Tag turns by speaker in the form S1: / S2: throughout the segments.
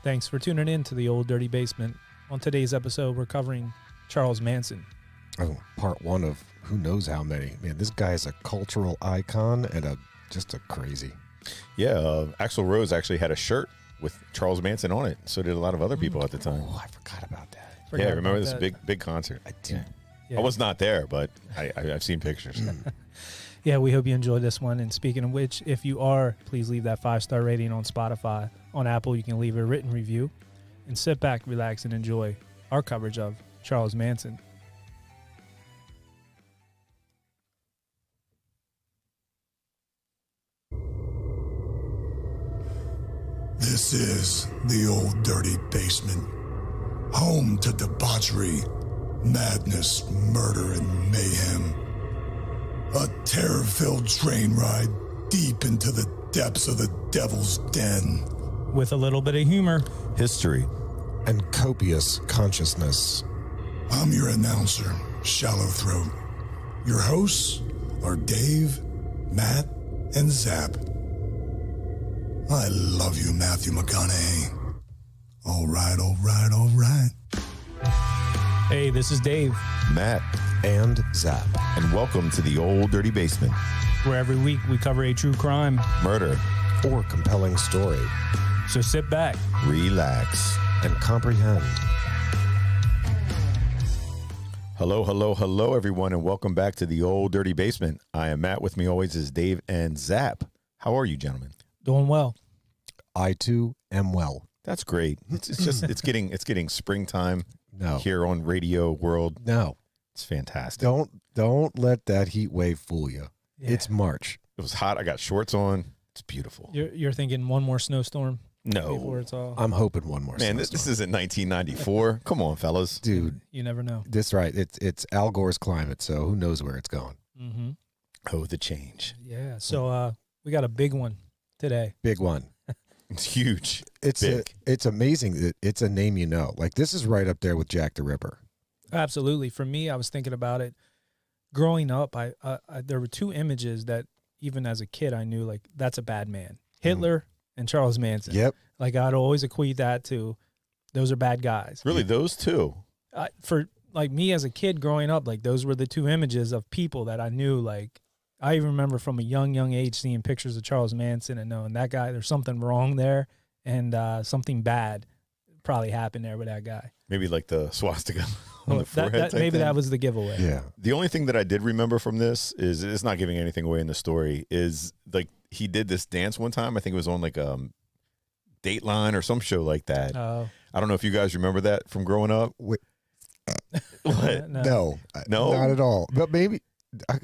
S1: Thanks for tuning in to the Old Dirty Basement. On today's episode, we're covering Charles Manson.
S2: Oh, part one of who knows how many. Man, this guy is a cultural icon and just a crazy.
S3: Yeah, Axl Rose actually had a shirt with Charles Manson on it. So did a lot of other people at the time.
S2: Oh, I forgot about that.
S3: Yeah, remember this big concert?
S2: I do.
S1: Yeah.
S3: I was not there, but I've seen pictures.
S1: Yeah, we hope you enjoyed this one. And speaking of which, if you are, please leave that 5-star rating on Spotify. On Apple, you can leave a written review. And sit back, relax, and enjoy our coverage of Charles Manson.
S4: This is the Old Dirty Basement, home to debauchery, madness, murder, and mayhem. A terror-filled train ride deep into the depths of the devil's den.
S1: With a little bit of humor.
S3: History.
S2: And copious consciousness.
S4: I'm your announcer, Shallow Throat. Your hosts are Dave, Matt, and Zap. I love you, Matthew McConaughey. All right, all right, all right.
S1: Hey, this is Dave.
S3: Matt.
S2: And Zap.
S3: And welcome to the Old Dirty Basement.
S1: Where every week we cover a true crime.
S3: Murder.
S2: Or compelling story.
S1: So sit back.
S3: Relax.
S2: And comprehend.
S3: Hello, hello, hello, everyone, and welcome back to the Old Dirty Basement. I am Matt. With me always is Dave and Zap. How are you, gentlemen?
S1: Doing well.
S2: I, too, am well.
S3: That's great. It's getting springtime
S2: No.
S3: here on Radio World.
S2: No.
S3: It's fantastic.
S2: Don't let that heat wave fool you.
S1: Yeah.
S2: It's March.
S3: It was hot. I got shorts on. It's beautiful.
S1: You're thinking one more snowstorm? Before
S3: No.
S1: it's all...
S2: I'm hoping one more.
S3: Man, this isn't 1994. Come on, fellas.
S2: Dude,
S1: You never know.
S2: that's right. It's Al Gore's climate, so who knows where it's going.
S1: Mm-hmm.
S3: Oh, the change.
S1: Yeah, so we got a big one today.
S2: Big one.
S3: It's huge.
S2: It's
S3: Big.
S2: it's amazing that it's a name you know. Like, this is right up there with Jack the Ripper.
S1: Absolutely. For me, I was thinking about it. Growing up, I there were two images that even as a kid I knew, like, that's a bad man. Hitler and Charles Manson.
S2: Yep.
S1: Like, I'd always equate that to those are bad guys.
S3: Really, those two?
S1: For like me as a kid growing up, like, those were the two images of people that I knew. Like, I even remember from a young age seeing pictures of Charles Manson and knowing that guy, there's something wrong there, and something bad probably happened there with that guy.
S3: Maybe like the swastika on the forehead.
S1: Maybe that was the giveaway.
S2: Yeah.
S3: The only thing that I did remember from this is, it's not giving anything away in the story, is like he did this dance one time. I think it was on like Dateline or some show like that.
S1: Oh.
S3: I don't know if you guys remember that from growing up.
S2: Wait,
S3: What?
S2: no,
S3: No?
S2: not at all. But maybe,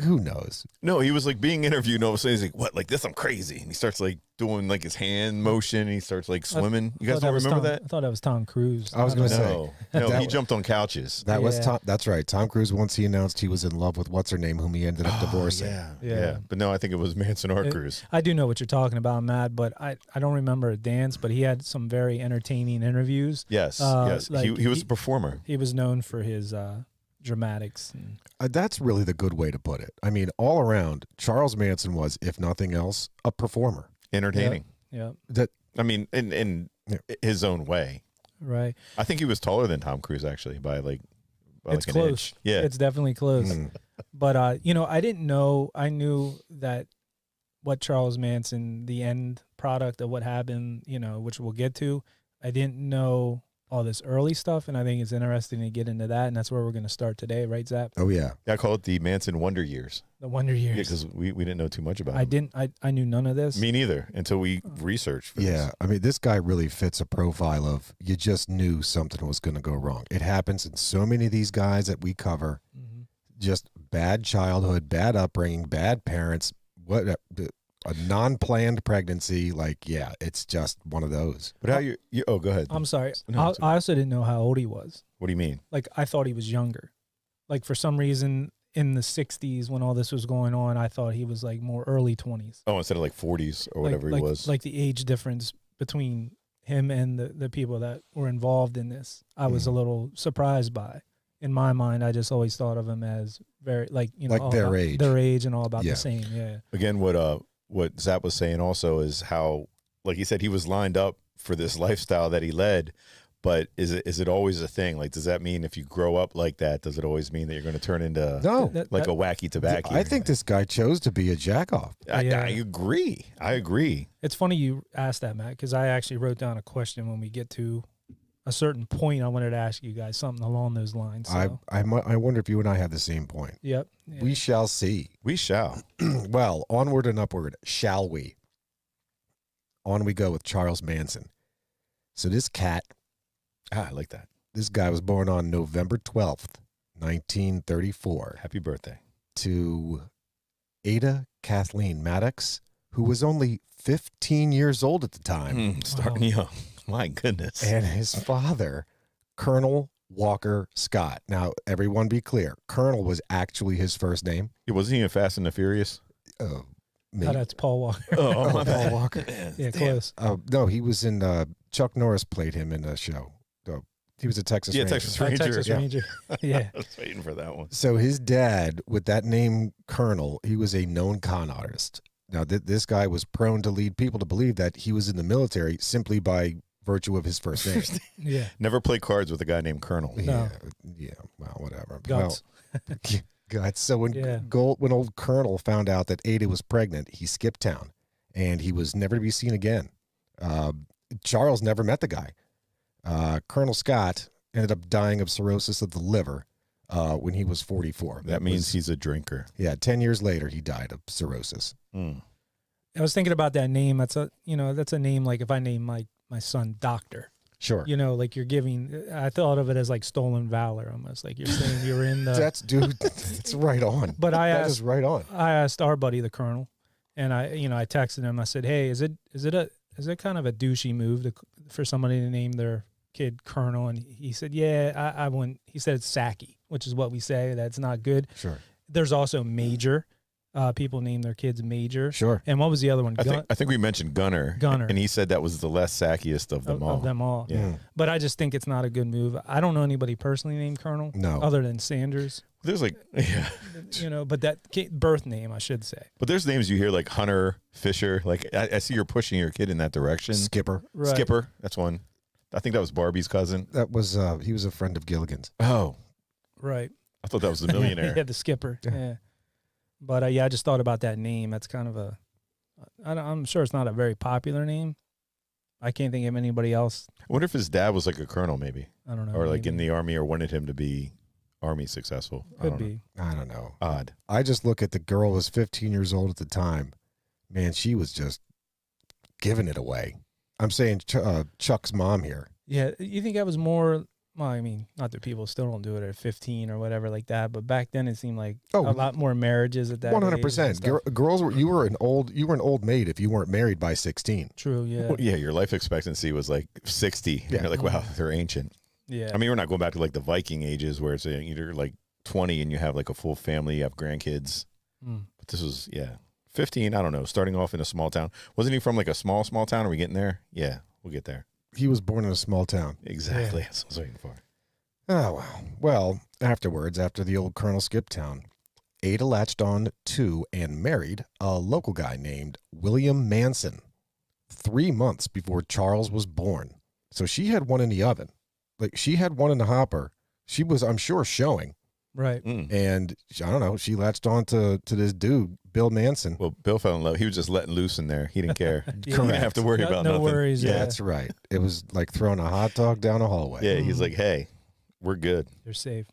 S2: who knows?
S3: No, he was like being interviewed and all of a sudden he's like, what, like this, I'm crazy. And he starts like doing like his hand motion and he starts like swimming. You guys don't remember that?
S1: I thought that was Tom Cruise.
S2: I was
S1: don't
S2: gonna
S1: know.
S2: say.
S3: No,
S2: That
S3: he
S2: was-
S3: jumped on couches.
S2: That was
S1: Yeah.
S2: Tom. That's right. Tom Cruise, once he announced he was in love with what's her name, whom he ended up divorcing.
S1: Yeah.
S3: But no, I think it was Manson or
S1: It-
S3: Cruz.
S1: I do know what you're talking about, Matt, but I don't remember a dance, but he had some very entertaining interviews.
S3: Yes,
S1: like,
S3: he was a performer.
S1: He was known for his dramatics. And,
S2: That's really the good way to put it. I mean, all around, Charles Manson was, if nothing else, a performer.
S3: Entertaining.
S1: yeah,
S2: That
S3: I mean, in his own way.
S1: right.
S3: I think he was taller than Tom Cruise actually by like
S1: It's
S3: an
S1: close.
S3: inch. Yeah.
S1: It's definitely close.
S2: Mm.
S1: But, I didn't know. I knew that what Charles Manson, the end product of what happened, which we'll get to, I didn't know all this early stuff, and I think it's interesting to get into that, and that's where we're going to start today, right, Zap?
S2: Oh yeah.
S3: I call it the Manson Wonder Years.
S1: The Wonder Years.
S3: Yeah, because we didn't know too much about him.
S1: I knew none of this.
S3: Me neither until we researched for
S2: Yeah,
S3: this.
S2: I mean, this guy really fits a profile of you just knew something was going to go wrong. It happens in so many of these guys that we cover.
S1: Mhm.
S2: Just bad childhood, bad upbringing, bad parents, a non-planned pregnancy. Like, yeah, it's just one of those.
S3: But how you oh, go ahead.
S1: I'm sorry.
S3: No, it's
S1: I also didn't know how old he was.
S3: What do you mean?
S1: Like, I thought he was younger. Like, for some reason, in the 60s, when all this was going on, I thought he was, like, more early 20s.
S3: Oh, instead of like 40s or whatever
S1: like,
S3: he was.
S1: Like, the age difference between him and the people that were involved in this, I was a little surprised by. In my mind, I just always thought of him as very, like,
S2: Like
S1: all
S2: their
S1: about
S2: age.
S1: Their age and all about
S2: Yeah.
S1: the same, yeah.
S3: Again, what Zap was saying also is how, like he said, he was lined up for this lifestyle that he led. But is it always a thing? Like, does that mean if you grow up like that, does it always mean that you're going to turn into
S2: No.
S3: like a wacky tobacco?
S2: I think this guy chose to be a jack-off.
S3: I agree. I agree.
S1: It's funny you asked that, Matt, because I actually wrote down a question when we get to a certain point. I wanted to ask you guys something along those lines. So.
S2: I wonder if you and I have the same point.
S1: Yep. Yeah.
S2: We shall see.
S3: We shall.
S2: Well, onward and upward, shall we? On we go with Charles Manson. So this cat,
S3: I like that.
S2: this guy was born on November 12th, 1934,
S3: Happy birthday.
S2: to Ada Kathleen Maddox, who was only 15 years old at the time,
S3: Starting young. My goodness.
S2: and his father, Colonel Walker Scott. Now, everyone be clear, Colonel was actually his first name.
S3: Wasn't he in Fast and the Furious?
S1: Oh,
S2: Maybe.
S1: that's Paul Walker.
S3: Oh, my
S2: Paul
S3: bad.
S2: Walker.
S1: Yeah, close.
S2: No, he was in, Chuck Norris played him in a show. He was a Texas Ranger.
S3: Texas Ranger.
S1: Texas
S2: Yeah.
S1: Ranger. Yeah.
S3: I was waiting for that one.
S2: So his dad, with that name Colonel, he was a known con artist. Now, this guy was prone to lead people to believe that he was in the military simply by virtue of his first name.
S1: Yeah.
S3: Never play cards with a guy named Colonel.
S1: No.
S2: Yeah, well, whatever.
S1: Guts.
S2: Well, guts. So when
S1: Yeah.
S2: when old Colonel found out that Ada was pregnant, he skipped town, and he was never to be seen again. Charles never met the guy. Colonel Scott ended up dying of cirrhosis of the liver when he was 44.
S3: That means he's a drinker.
S2: Yeah, 10 years later, he died of cirrhosis.
S3: Mm.
S1: I was thinking about that name. That's a name like if I name my son Doctor.
S2: Sure.
S1: Like you're giving. I thought of it as like stolen valor, almost like you're saying you're in the.
S2: That's right on.
S1: But
S2: That is right on.
S1: I asked our buddy the Colonel, and I texted him. I said, "Hey, is it kind of a douchey move for somebody to name their kid Colonel?" And he said, "Yeah, I wouldn't." He said it's sacky, which is what we say. That's not good.
S2: Sure.
S1: There's also Major. People name their kids Major.
S2: Sure.
S1: And what was the other one?
S3: I think we mentioned Gunner.
S1: Gunner.
S3: And he said that was the less sackiest of them all.
S1: Of them all.
S3: Yeah.
S1: But I just think it's not a good move. I don't know anybody personally named Colonel.
S2: No.
S1: Other than Sanders.
S3: There's like, yeah.
S1: But that birth name, I should say.
S3: But there's names you hear like Hunter, Fisher. Like I see you're pushing your kid in that direction.
S2: Skipper.
S1: Right.
S3: Skipper. That's one. I think that was Barbie's cousin.
S2: That was he was a friend of Gilligan's.
S3: Oh,
S1: Right.
S3: I thought that was the millionaire.
S1: Yeah, the skipper. Yeah. But I just thought about that name. That's kind of I'm sure it's not a very popular name. I can't think of anybody else.
S3: I wonder if his dad was like a colonel, maybe,
S1: I don't know.
S3: or like
S1: maybe.
S3: in the army, or wanted him to be army successful. I
S1: Could
S3: don't know.
S1: be.
S2: I don't know.
S3: Odd.
S2: I just look at the girl who was 15 years old at the time. Man, she was just giving it away. I'm saying Chuck's mom here.
S1: Yeah. You think that was more, well, I mean, not that people still don't do it at 15 or whatever like that, but back then it seemed like a lot more marriages at that
S2: 100%. Girls you were an old maid if you weren't married by 16.
S1: True, yeah.
S3: Well, yeah, your life expectancy was like 60.
S2: Yeah.
S3: You're like, wow, they're ancient.
S1: Yeah.
S3: I mean, we're not going back to like the Viking ages where it's either like 20 and you have like a full family, you have grandkids. But this was, 15, I don't know, starting off in a small town. Wasn't he from like a small town? Are we getting there? Yeah, we'll get there.
S2: He was born in a small town.
S3: Exactly. That's what I was waiting for.
S2: Oh, well. Well, afterwards, after the old Colonel skipped town, Ada latched on to and married a local guy named William Manson 3 months before Charles was born. So she had one in the oven. Like, she had one in the hopper. She was, I'm sure, showing.
S1: Right.
S2: And I don't know, she latched on to this dude, Bill Manson.
S3: Well, Bill fell in love. He was just letting loose in there. He didn't care.
S1: Yeah.
S3: He didn't have to worry about
S1: no
S3: nothing.
S1: worries.
S2: Yeah,
S1: Yeah.
S2: that's right. It was like throwing a hot dog down a hallway.
S3: Yeah, he's like, hey, we're good.
S1: You're safe.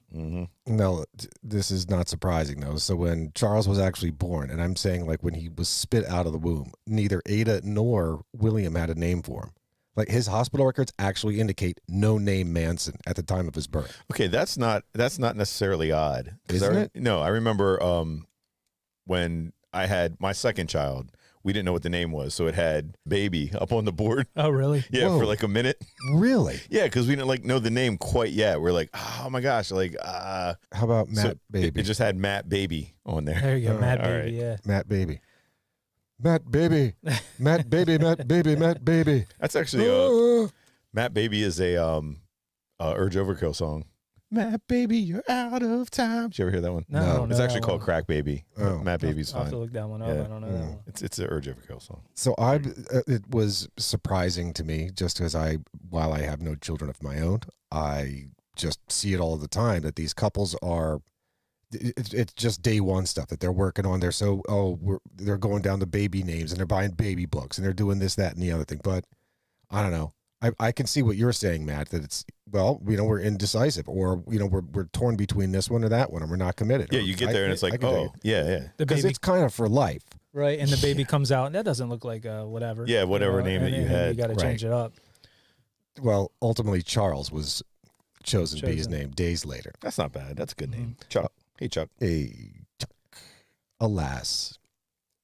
S2: No, this is not surprising, though. So when Charles was actually born, and I'm saying like when he was spit out of the womb, neither Ada nor William had a name for him. Like his hospital records actually indicate no name Manson at the time of his birth.
S3: Okay, that's not necessarily odd.
S2: Isn't it?
S3: No, I remember when I had my second child, we didn't know what the name was, so it had baby up on the board.
S1: Oh, really?
S3: Yeah,
S2: Whoa.
S3: for like a minute.
S2: Really?
S3: Yeah, because we didn't like know the name quite yet. We're like, oh my gosh, like
S2: How about Matt
S3: so
S2: Baby?
S3: It just had Matt Baby on there.
S1: There you go. Mad
S3: All
S1: Baby,
S3: right.
S1: yeah.
S2: Matt Baby. Matt Baby. Matt Baby. Matt Baby. Matt Baby.
S3: That's actually Matt Baby is a Urge Overkill song. Matt Baby, you're out of time. Did you ever hear that one?
S1: No, I don't know
S3: It's actually
S1: that
S3: called
S1: one.
S3: Crack Baby.
S2: Oh.
S3: Matt Baby's
S1: I'll have
S3: fine.
S1: to look that one up.
S3: Yeah.
S1: I don't know that one.
S3: It's an Urge Everkill song.
S2: So it was surprising to me, just because while I have no children of my own, I just see it all the time that these couples are. It's just day one stuff that they're working on. They're going down the baby names and they're buying baby books and they're doing this, that, and the other thing. But I don't know. I can see what you're saying, Matt, that it's, we're indecisive, or, we're torn between this one or that one, and we're not committed.
S3: Yeah, you get there and it's like, oh, yeah.
S2: Because it's kind of for life.
S1: Right, and the baby comes out, and that doesn't look like whatever.
S3: Yeah, whatever name that you had.
S1: You got to change it up.
S2: Well, ultimately, Charles was chosen to be his name days later.
S3: That's not bad. That's a good name. Chuck. Hey, Chuck.
S2: Hey, Chuck. Alas,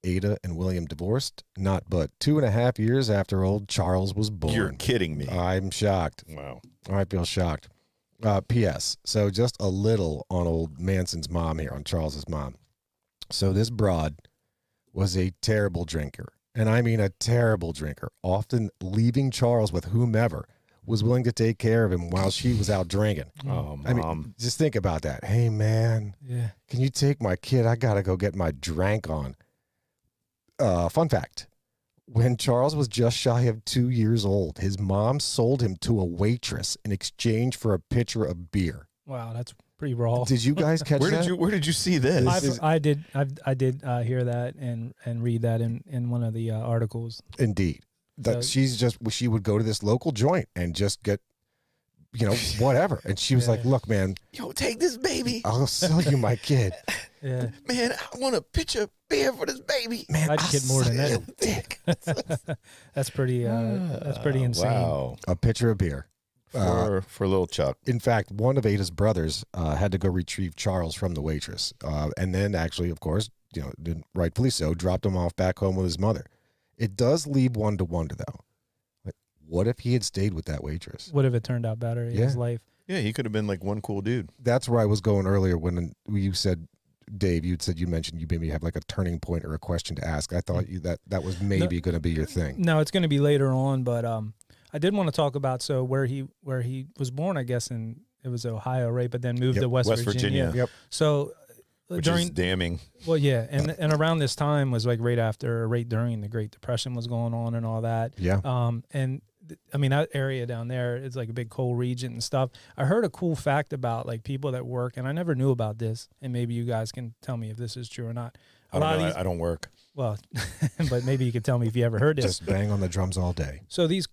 S2: Ada and William divorced not but 2.5 years after old Charles was born.
S3: You're kidding me.
S2: I'm shocked.
S3: Wow.
S2: I feel shocked. P.S. So just a little on old Manson's mom here, on Charles's mom. So this broad was a terrible drinker, and I mean a terrible drinker, often leaving Charles with whomever was willing to take care of him while she was out drinking.
S3: Oh, Mom.
S2: I mean, just think about that. Hey, man,
S1: Yeah.
S2: can you take my kid? I got to go get my drank on. Fun fact. When Charles was just shy of 2 years old, his mom sold him to a waitress in exchange for a pitcher of beer.
S1: Wow, that's pretty raw.
S2: Did you guys catch that?
S3: Where did you see this?
S1: I did hear that and read that in one of the articles.
S2: Indeed. That she would go to this local joint and just get, whatever. And she was like, look, man,
S3: Yo, take this baby.
S2: I'll sell you my kid.
S1: Yeah,
S3: Man, I want a pitcher of beer for this baby.
S2: Man,
S1: I'd get more than
S2: I'll
S1: that.
S2: sell you dick.
S1: that's pretty insane.
S3: Wow.
S2: A pitcher of beer.
S3: For little Chuck.
S2: In fact, one of Ada's brothers had to go retrieve Charles from the waitress. And then actually, of course, rightfully so, dropped him off back home with his mother. It does leave one to wonder, though. Like, what if he had stayed with that waitress?
S1: What if it turned out better in his life?
S3: Yeah, he could have been like one cool dude.
S2: That's where I was going earlier when you said, Dave, you mentioned you maybe have like a turning point or a question to ask. I thought that was maybe going to be your thing.
S1: No, it's going to be later on, but I did want to talk about where he was born, I guess, in it was Ohio, right? But then moved to West Virginia.
S2: Yep.
S1: So
S3: Which is damning.
S1: Well, yeah, and around this time was like right during the Great Depression was going on and all that.
S2: Yeah.
S1: And I mean, that area down there is like a big coal region and stuff. I heard a cool fact about like people that work, and I never knew about this, and maybe you guys can tell me if this is true or not.
S3: I don't work.
S1: Well, but maybe you could tell me if you ever heard this.
S2: Just bang on the drums all day.
S1: So these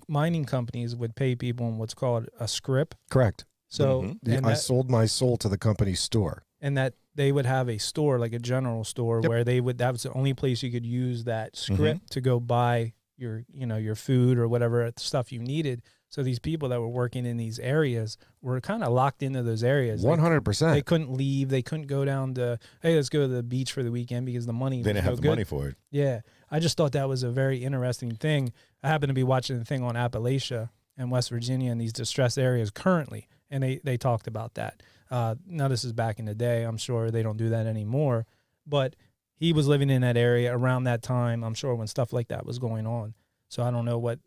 S1: mining companies would pay people in what's called a scrip.
S2: Correct.
S1: So
S2: I sold my soul to the company's store.
S1: And that they would have a store, like a general store, where that was the only place you could use that script to go buy your food or whatever stuff you needed. So these people that were working in these areas were kind of locked into those areas.
S2: 100%.
S1: They couldn't leave. They couldn't go down to, hey, let's go to the beach for the weekend because the money
S3: They didn't have the money for it.
S1: Yeah. I just thought that was a very interesting thing. I happened to be watching the thing on Appalachia and West Virginia and these distressed areas currently, and they talked about that. Now, this is back in the day. I'm sure they don't do that anymore. But he was living in that area around that time, I'm sure, when stuff like that was going on. So I don't know what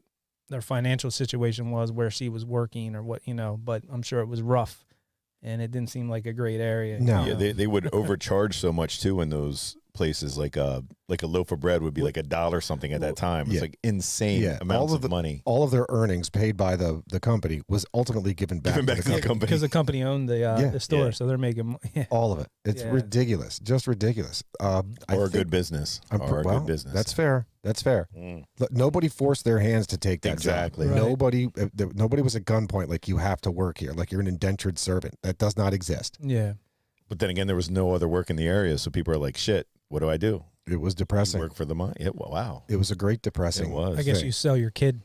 S1: their financial situation was, where she was working or what, but I'm sure it was rough. And it didn't seem like a great area.
S2: No.
S3: Yeah, they would overcharge so much, too, in those places. Like a loaf of bread would be like $1 something at that time. It's like insane amounts of money.
S2: All of their earnings paid by the company was ultimately given back to the company.
S1: Because the company owned the store, so they're making
S2: all of it. It's ridiculous, just ridiculous.
S3: Or a good business. Good business.
S2: That's fair. That's fair. Look, nobody forced their hands to take that job.
S3: Right.
S2: Nobody was at gunpoint like you have to work here, like you're an indentured servant. That does not exist.
S1: Yeah.
S3: But then again, there was no other work in the area, so people are like, shit, what do I do?
S2: It was depressing.
S3: Work for the money. Wow.
S2: It was a great depressing.
S3: It was.
S1: I guess you sell your kid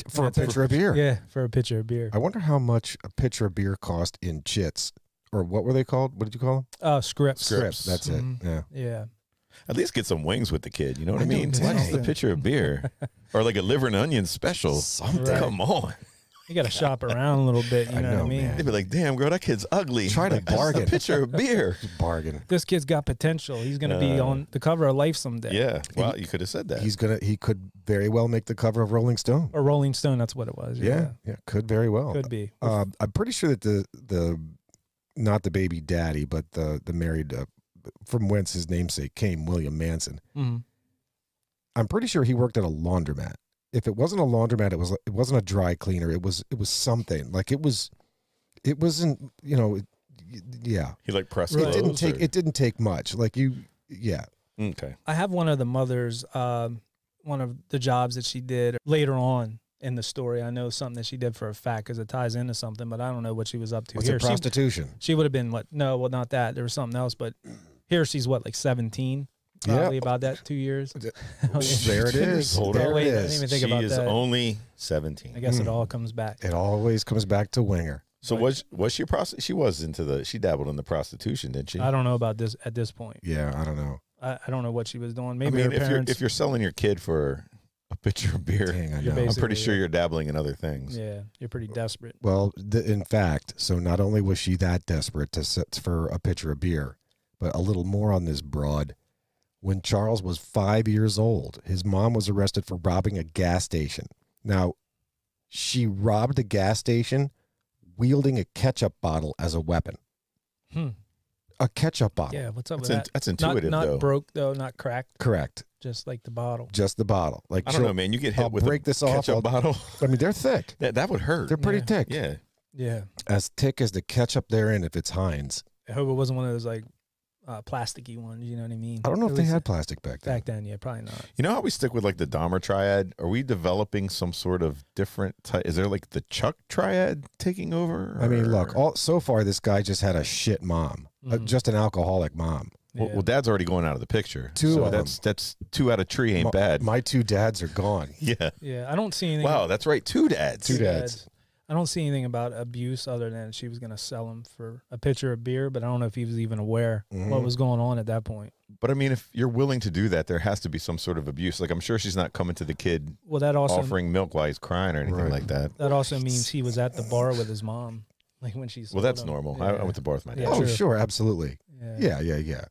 S2: for a pitcher of beer.
S1: Yeah, for a pitcher of beer.
S2: I wonder how much a pitcher of beer cost in chits, or what were they called? What did you call them?
S1: Scripts.
S2: Scripts. That's it. Yeah.
S1: Yeah.
S3: At least get some wings with the kid. You know what I
S2: I know,
S3: mean?
S2: dang.
S3: What's the picture of beer? Or like a liver and onion special.
S2: Something.
S1: Right.
S3: Come on.
S1: You got to shop around a little bit. You know what I mean?
S2: man.
S3: They'd be like, damn, girl, that kid's ugly.
S2: Try to
S3: Like, just
S2: bargain.
S3: A picture of beer.
S2: Bargain.
S1: This kid's got potential. He's going to be on the cover of Life someday.
S3: Yeah. Well, you could have said that.
S2: He could very well make the cover of Rolling Stone.
S1: Or Rolling Stone. That's what it was.
S2: Yeah, could very well.
S1: Could be.
S2: I'm pretty sure that the not the baby daddy, but the married, from whence his namesake came, William Manson.
S1: Mm-hmm.
S2: I'm pretty sure he worked at a laundromat. If it wasn't a laundromat, it wasn't a dry cleaner. It was something like it wasn't, yeah.
S3: He like pressed
S1: Right.
S3: clothes,
S2: It didn't take much. Like yeah.
S3: Okay.
S1: I have one of the mothers, one of the jobs that she did later on in the story. I know something that she did for a fact because it ties into something, but I don't know what she was up to.
S2: Was
S1: Here,
S2: it prostitution?
S1: She would have been what? No, well, not that. There was something else, but here she's what, like 17? Probably
S2: Yep.
S1: about that 2 years.
S2: There it is.
S3: Hold
S2: There
S3: on.
S2: it
S1: Wait, I didn't
S2: is.
S1: even think
S3: She
S1: about
S3: is
S1: that.
S3: only 17.
S1: I guess it all comes back.
S2: It always comes back to Winger.
S3: So was she a prostitute? She was she dabbled in the prostitution, didn't she?
S1: I don't know about this at this point.
S2: Yeah, I don't know.
S1: I don't know what she was doing.
S3: I
S1: Maybe
S3: mean,
S1: her parents.
S3: if you're selling your kid for a pitcher of beer,
S2: Dang, I
S1: You're
S2: know.
S3: I'm
S1: basically-
S3: pretty sure you're dabbling in other things.
S1: yeah, you're pretty desperate.
S2: Well, in fact, so not only was she that desperate for a pitcher of beer, but a little more on this broad. When Charles was 5 years old, his mom was arrested for robbing a gas station. Now, she robbed a gas station wielding a ketchup bottle as a weapon. A ketchup bottle.
S1: Yeah, what's up
S3: That's,
S1: with that?
S3: that's intuitive,
S1: not
S3: though.
S1: broke though, not cracked,
S2: Correct.
S1: just like the bottle.
S2: Just the bottle. Like
S3: I don't know, man. You get hit
S2: I'll
S3: with
S2: break
S3: a
S2: this off.
S3: ketchup bottle.
S2: I mean, they're thick.
S3: That would hurt.
S2: They're pretty
S1: Yeah.
S2: thick.
S3: Yeah.
S1: Yeah,
S2: As thick as the ketchup therein if it's Heinz.
S1: I hope it wasn't one of those like plasticky ones. You know what I mean?
S2: I don't know
S1: At
S2: if they
S1: least
S2: had plastic back then.
S1: back then. Yeah, probably not.
S3: You know how we stick with like the Dahmer triad? Are we developing some sort of different type? Is there like the Chuck triad taking over?
S2: I mean,
S3: or-
S2: look, so far this guy just had a shit mom, just an alcoholic mom.
S1: Yeah.
S3: Well, Dad's already going out of the picture.
S2: Two
S3: so
S2: of
S3: that's 2 out of 3 ain't bad.
S2: My 2 dads are gone.
S3: Yeah.
S1: Yeah, I don't see anything.
S3: Wow, that's right. 2 dads.
S2: Two dads.
S1: I don't see anything about abuse other than she was going to sell him for a pitcher of beer, but I don't know if he was even aware what was going on at that point.
S3: But I mean, if you're willing to do that, there has to be some sort of abuse. Like I'm sure she's not coming to the kid
S1: Well, that also
S3: offering milk while he's crying or anything
S2: Right.
S3: like that.
S1: that also means he was at the bar with his mom, like when she.
S3: Well,
S1: sold
S3: that's
S1: him.
S3: normal.
S1: Yeah.
S3: I went to bar with my dad.
S1: Yeah,
S2: Oh,
S1: true.
S2: sure, absolutely.
S1: Yeah.
S2: Yeah.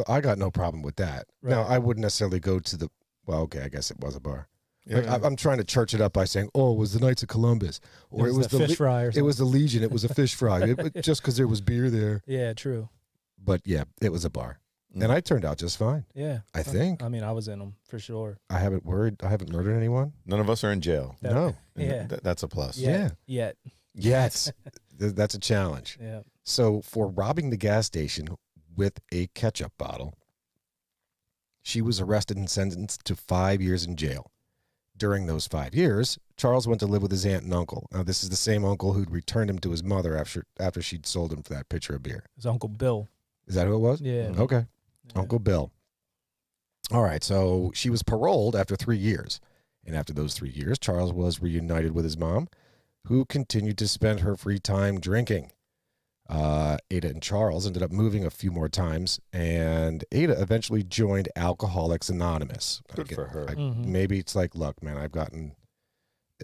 S2: I got no problem with that. Now,
S1: Right.
S2: I wouldn't necessarily go to the, well, okay, I guess it was a bar.
S3: Yeah.
S2: Like, I'm trying to church it up by saying, oh, it was the Knights of Columbus. Or
S1: It was the fish fry or
S2: It was
S1: something.
S2: the Legion. It was a fish fry. Just because there was beer there.
S1: Yeah, true.
S2: But yeah, it was a bar. And I turned out just fine.
S1: Yeah,
S2: I think.
S1: I mean, I was in them for sure.
S2: I haven't murdered anyone.
S3: None of us are in jail.
S2: No.
S3: And
S1: Yeah.
S3: That's a plus.
S2: Yeah.
S1: Yet.
S2: Yes. That's a challenge.
S1: Yeah.
S2: So for robbing the gas station with a ketchup bottle, she was arrested and sentenced to 5 years in jail. During those 5 years, Charles went to live with his aunt and uncle. Now, this is the same uncle who'd returned him to his mother after she'd sold him for that pitcher of beer.
S1: His Uncle Bill.
S2: Is that who it was?
S1: Yeah.
S2: Okay.
S1: Yeah.
S2: Uncle Bill. All right, so she was paroled after 3 years. And after those 3 years, Charles was reunited with his mom, who continued to spend her free time drinking. Ada and Charles ended up moving a few more times, and Ada eventually joined Alcoholics Anonymous.
S3: Good for her.
S1: Mhm.
S2: Maybe it's like, look, man, I've gotten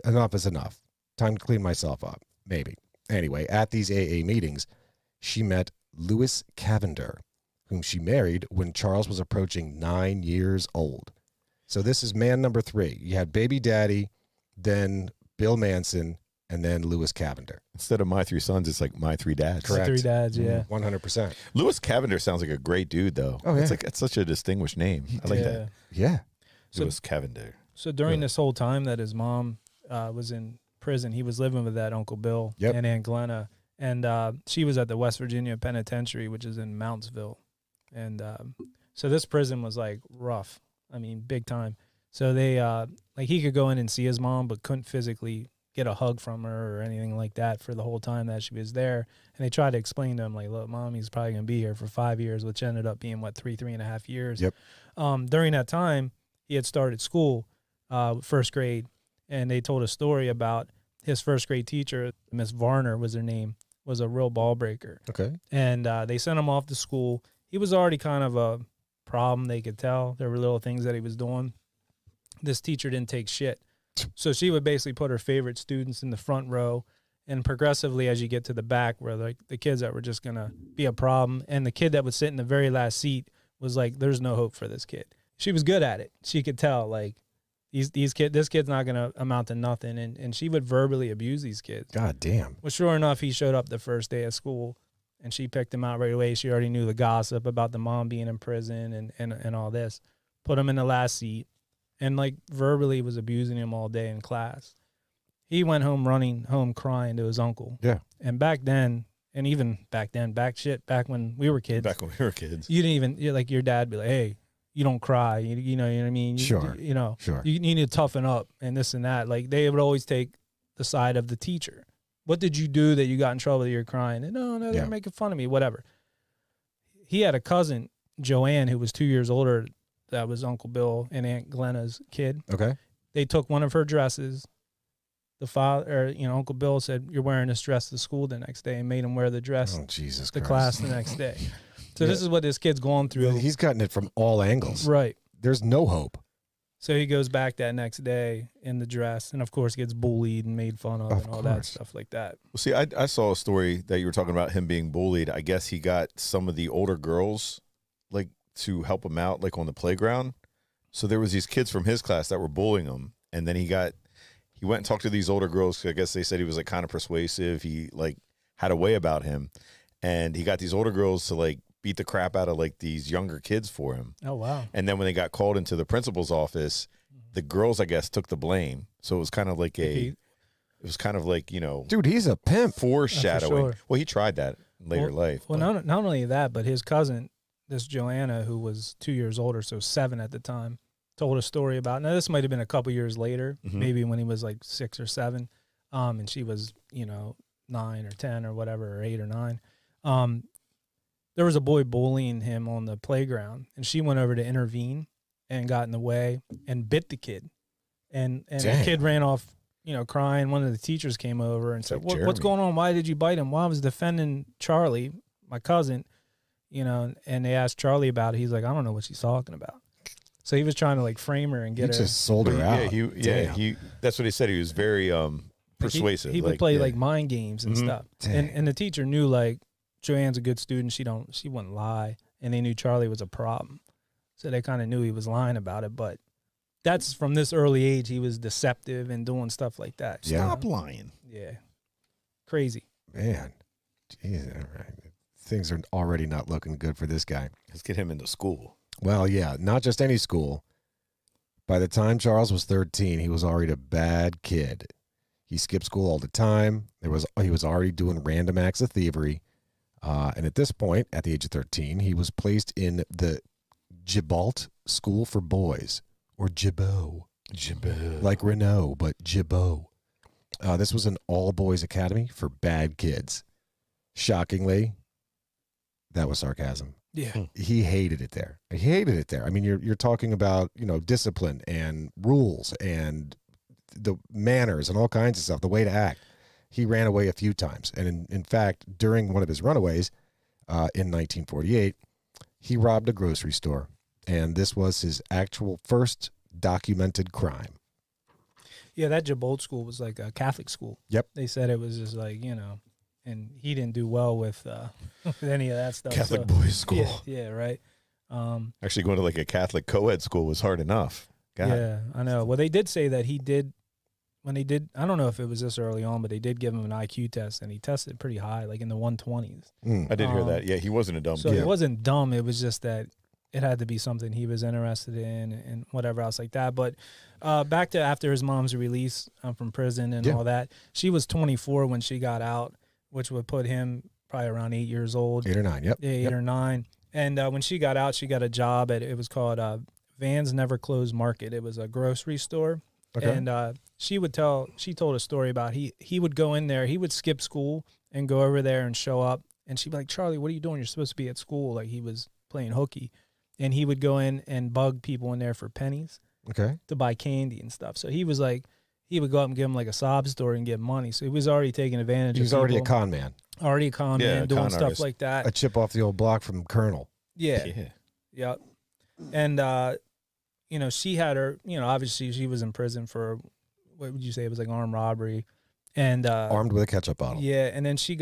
S2: enough is enough. Time to clean myself up. Maybe. Anyway, at these AA meetings, she met Louis Cavender, whom she married when Charles was approaching 9 years old. So this is man number 3. You had baby daddy, then Bill Manson, and then Louis Cavender.
S3: Instead of my 3 sons, it's like my 3 dads.
S2: Correct.
S1: 3 dads. Yeah.
S2: 100%.
S3: Louis Cavender sounds like a great dude, though.
S2: Oh, yeah.
S3: It's such a distinguished name. I like
S1: yeah.
S3: that.
S2: Yeah.
S1: So-
S3: Louis Cavender.
S1: So during
S2: Yeah.
S1: this whole time that his mom was in prison, he was living with that Uncle Bill
S2: Yep.
S1: and Aunt Glenna, and she was at the West Virginia Penitentiary, which is in Mountsville, and so this prison was like rough. I mean, big time. So they like he could go in and see his mom, but couldn't physically get a hug from her or anything like that for the whole time that she was there. And they tried to explain to him, like, look, Mommy's probably gonna be here for 5 years, which ended up being what, 3.5 years.
S2: Yep.
S1: During that time, he had started school, first grade, and they told a story about his first grade teacher, Miss Varner was her name, was a real ball breaker.
S2: Okay.
S1: And they sent him off to school. He was already kind of a problem, they could tell. There were little things that he was doing. This teacher didn't take shit. So she would basically put her favorite students in the front row, and progressively as you get to the back where like the kids that were just going to be a problem, and the kid that would sit in the very last seat was like, there's no hope for this kid. She was good at it. She could tell, like, this kid's not going to amount to nothing. And she would verbally abuse these kids.
S2: God damn.
S1: Well, sure enough, he showed up the first day of school, and she picked him out right away. She already knew the gossip about the mom being in prison and all this. Put him in the last seat and like verbally was abusing him all day in class. He went home running home crying to his uncle.
S2: Yeah.
S1: And back then, and even back then, back when we were kids.
S3: Back when we were kids.
S1: You didn't even, like your dad be like, hey, you don't cry. You know what I mean?
S2: Sure.
S1: You know,
S2: Sure.
S1: you need to toughen up and this and that. Like they would always take the side of the teacher. What did you do that you got in trouble that you're crying? And no, they're making fun of me, whatever. He had a cousin, Joanne, who was 2 years older. That was Uncle Bill and Aunt Glenna's kid.
S2: Okay.
S1: They took one of her dresses. The father, or, Uncle Bill said, you're wearing this dress to school the next day, and made him wear the dress to class the next day. So this is what this kid's going through.
S2: He's gotten it from all angles.
S1: Right.
S2: There's no hope.
S1: So he goes back that next day in the dress and, of course, gets bullied and made fun of and all that stuff like that.
S3: Well, see, I saw a story that you were talking about him being bullied. I guess he got some of the older girls, like, to help him out, like, on the playground. So there was these kids from his class that were bullying him, and then he went and talked to these older girls. I guess they said he was, like, kind of persuasive. He, like, had a way about him. And he got these older girls to, like, beat the crap out of like these younger kids for him.
S1: Oh, wow.
S3: And then when they got called into the principal's office, the girls, I guess, took the blame. So it was kind of like dude,
S2: he's a pimp.
S3: Foreshadowing.
S1: Sure.
S3: Well, he tried that in later life.
S1: Well, not only that, but his cousin, this Joanna, who was 2 years older, so 7 at the time, told a story about, now this might have been a couple years later, maybe when he was like 6 or 7, and she was, 9 or 10 or whatever, or 8 or 9. There was a boy bullying him on the playground, and she went over to intervene and got in the way and bit the kid. And the kid ran off, crying. One of the teachers came over and said, what's going on? Why did you bite him? Well, I was defending Charlie, my cousin, and they asked Charlie about it. He's like, I don't know what she's talking about. So he was trying to like frame her and get her.
S2: He just sold her out.
S3: He that's what he said. He was very persuasive.
S1: He would play like mind games and stuff. And the teacher knew like, Joanne's a good student. She wouldn't lie. And they knew Charlie was a problem. So they kind of knew he was lying about it. But that's from this early age, he was deceptive and doing stuff like that.
S3: Stop lying.
S1: Yeah. Crazy.
S2: Man. Jeez, all right. Things are already not looking good for this guy.
S3: Let's get him into school.
S2: Well, yeah, not just any school. By the time Charles was 13, he was already a bad kid. He skipped school all the time. He was already doing random acts of thievery. And at this point, at the age of 13, he was placed in the Gibault School for Boys, or Gibault. Like Renault, but Gibault. This was an all-boys academy for bad kids. Shockingly, that was sarcasm.
S1: Yeah.
S2: He hated it there. He hated it there. I mean, you're talking about, discipline and rules and the manners and all kinds of stuff, the way to act. He ran away a few times. And in fact, during one of his runaways in 1948, he robbed a grocery store. And this was his actual first documented crime.
S1: Yeah, that Gibault school was like a Catholic school.
S2: Yep.
S1: They said it was just like, and he didn't do well with any of that stuff.
S3: Catholic boys school.
S1: Yeah, right.
S3: Actually, going to like a Catholic co-ed school was hard enough. God.
S1: Yeah, I know. Well, they did say that he did. When they did, I don't know if it was this early on, but they did give him an IQ test, and he tested pretty high, like in the 120s.
S3: I did hear that. Yeah, he wasn't a dumb kid.
S1: So it wasn't dumb. It was just that it had to be something he was interested in and whatever else like that. But back to after his mom's release from prison and all that, she was 24 when she got out, which would put him probably around 8 years old.
S2: 8 or 9, yep.
S1: Yeah, 8 or 9. And when she got out, she got a job at, it was called Van's Never Closed Market. It was a grocery store. Okay. And she told a story about he would go in there, he would skip school and go over there and show up. And she'd be like, Charlie, what are you doing? You're supposed to be at school. Like he was playing hooky. And he would go in and bug people in there for pennies.
S2: Okay.
S1: To buy candy and stuff. So he was like, he would go up and give him like a sob story and get money. So he was already taking advantage of people.
S2: He was already a con man.
S1: Already a con man, doing stuff like that.
S2: A chip off the old block from Colonel.
S1: Yeah. Yeah. And, she had her, obviously she was in prison for, what would you say? It was like armed robbery. And
S2: armed with a ketchup bottle.
S1: Yeah. And then she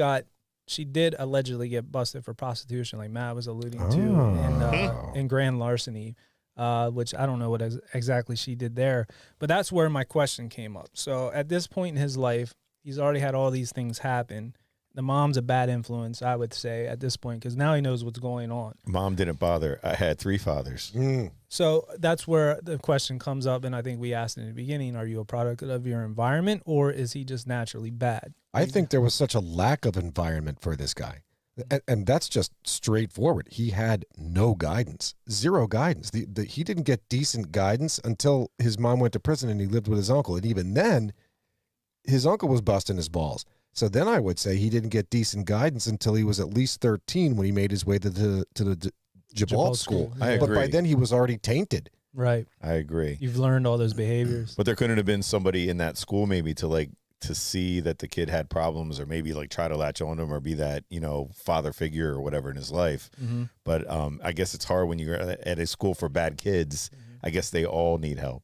S1: did allegedly get busted for prostitution, like Matt was alluding to, and grand larceny, which I don't know what exactly she did there. But that's where my question came up. So at this point in his life, he's already had all these things happen. the mom's a bad influence, I would say, at this point, because now he knows what's going on.
S3: Mom didn't bother. I had 3 fathers.
S1: So that's where the question comes up, and I think we asked in the beginning, are you a product of your environment, or is he just naturally bad?
S2: I think there was such a lack of environment for this guy. And that's just straightforward. He had no guidance, 0 guidance. He didn't get decent guidance until his mom went to prison and he lived with his uncle. And even then, his uncle was busting his balls. So then I would say he didn't get decent guidance until he was at least 13 when he made his way to the Jabal school.
S3: I agree.
S2: But by then he was already tainted.
S1: Right.
S3: I agree.
S1: You've learned all those behaviors.
S3: But there couldn't have been somebody in that school maybe to see that the kid had problems, or maybe like try to latch on to him, or be that, you know, father figure or whatever in his life. But I guess it's hard when you're at a school for bad kids. I guess they all need help.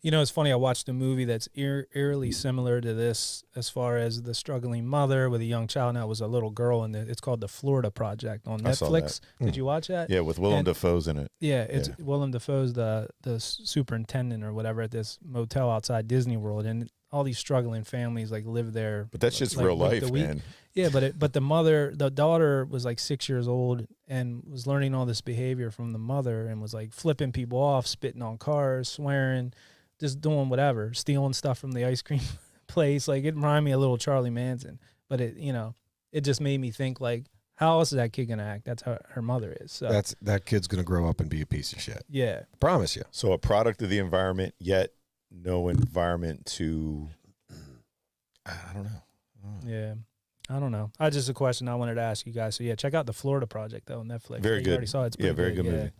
S1: You know, it's funny. I watched a movie that's eerily similar to this, as far as the struggling mother with a young child. Now it was a little girl, and it's called The Florida Project on Netflix. Did you watch that?
S3: Yeah, with Willem Dafoe's in it.
S1: Yeah, it's Willem Dafoe's the superintendent or whatever at this motel outside Disney World, and all these struggling families like live there.
S3: But that's just real life, man.
S1: Yeah, but the daughter was like 6 years old and was learning all this behavior from the mother, and was like flipping people off, spitting on cars, swearing, just doing whatever, stealing stuff from the ice cream place. Like, it reminded me a little Charlie Manson, but it just made me think, like, how else is that kid gonna act? That's how her mother is. So
S2: That kid's gonna grow up and be a piece of shit.
S1: yeah,
S2: Promise you.
S3: So a product of the environment, yet no environment to, I don't know.
S1: Yeah. I don't know. That's just a question I wanted to ask you guys. So yeah, check out The Florida Project though on Netflix.
S3: Very
S1: You
S3: good.
S1: already saw it. It's pretty
S3: very good movie.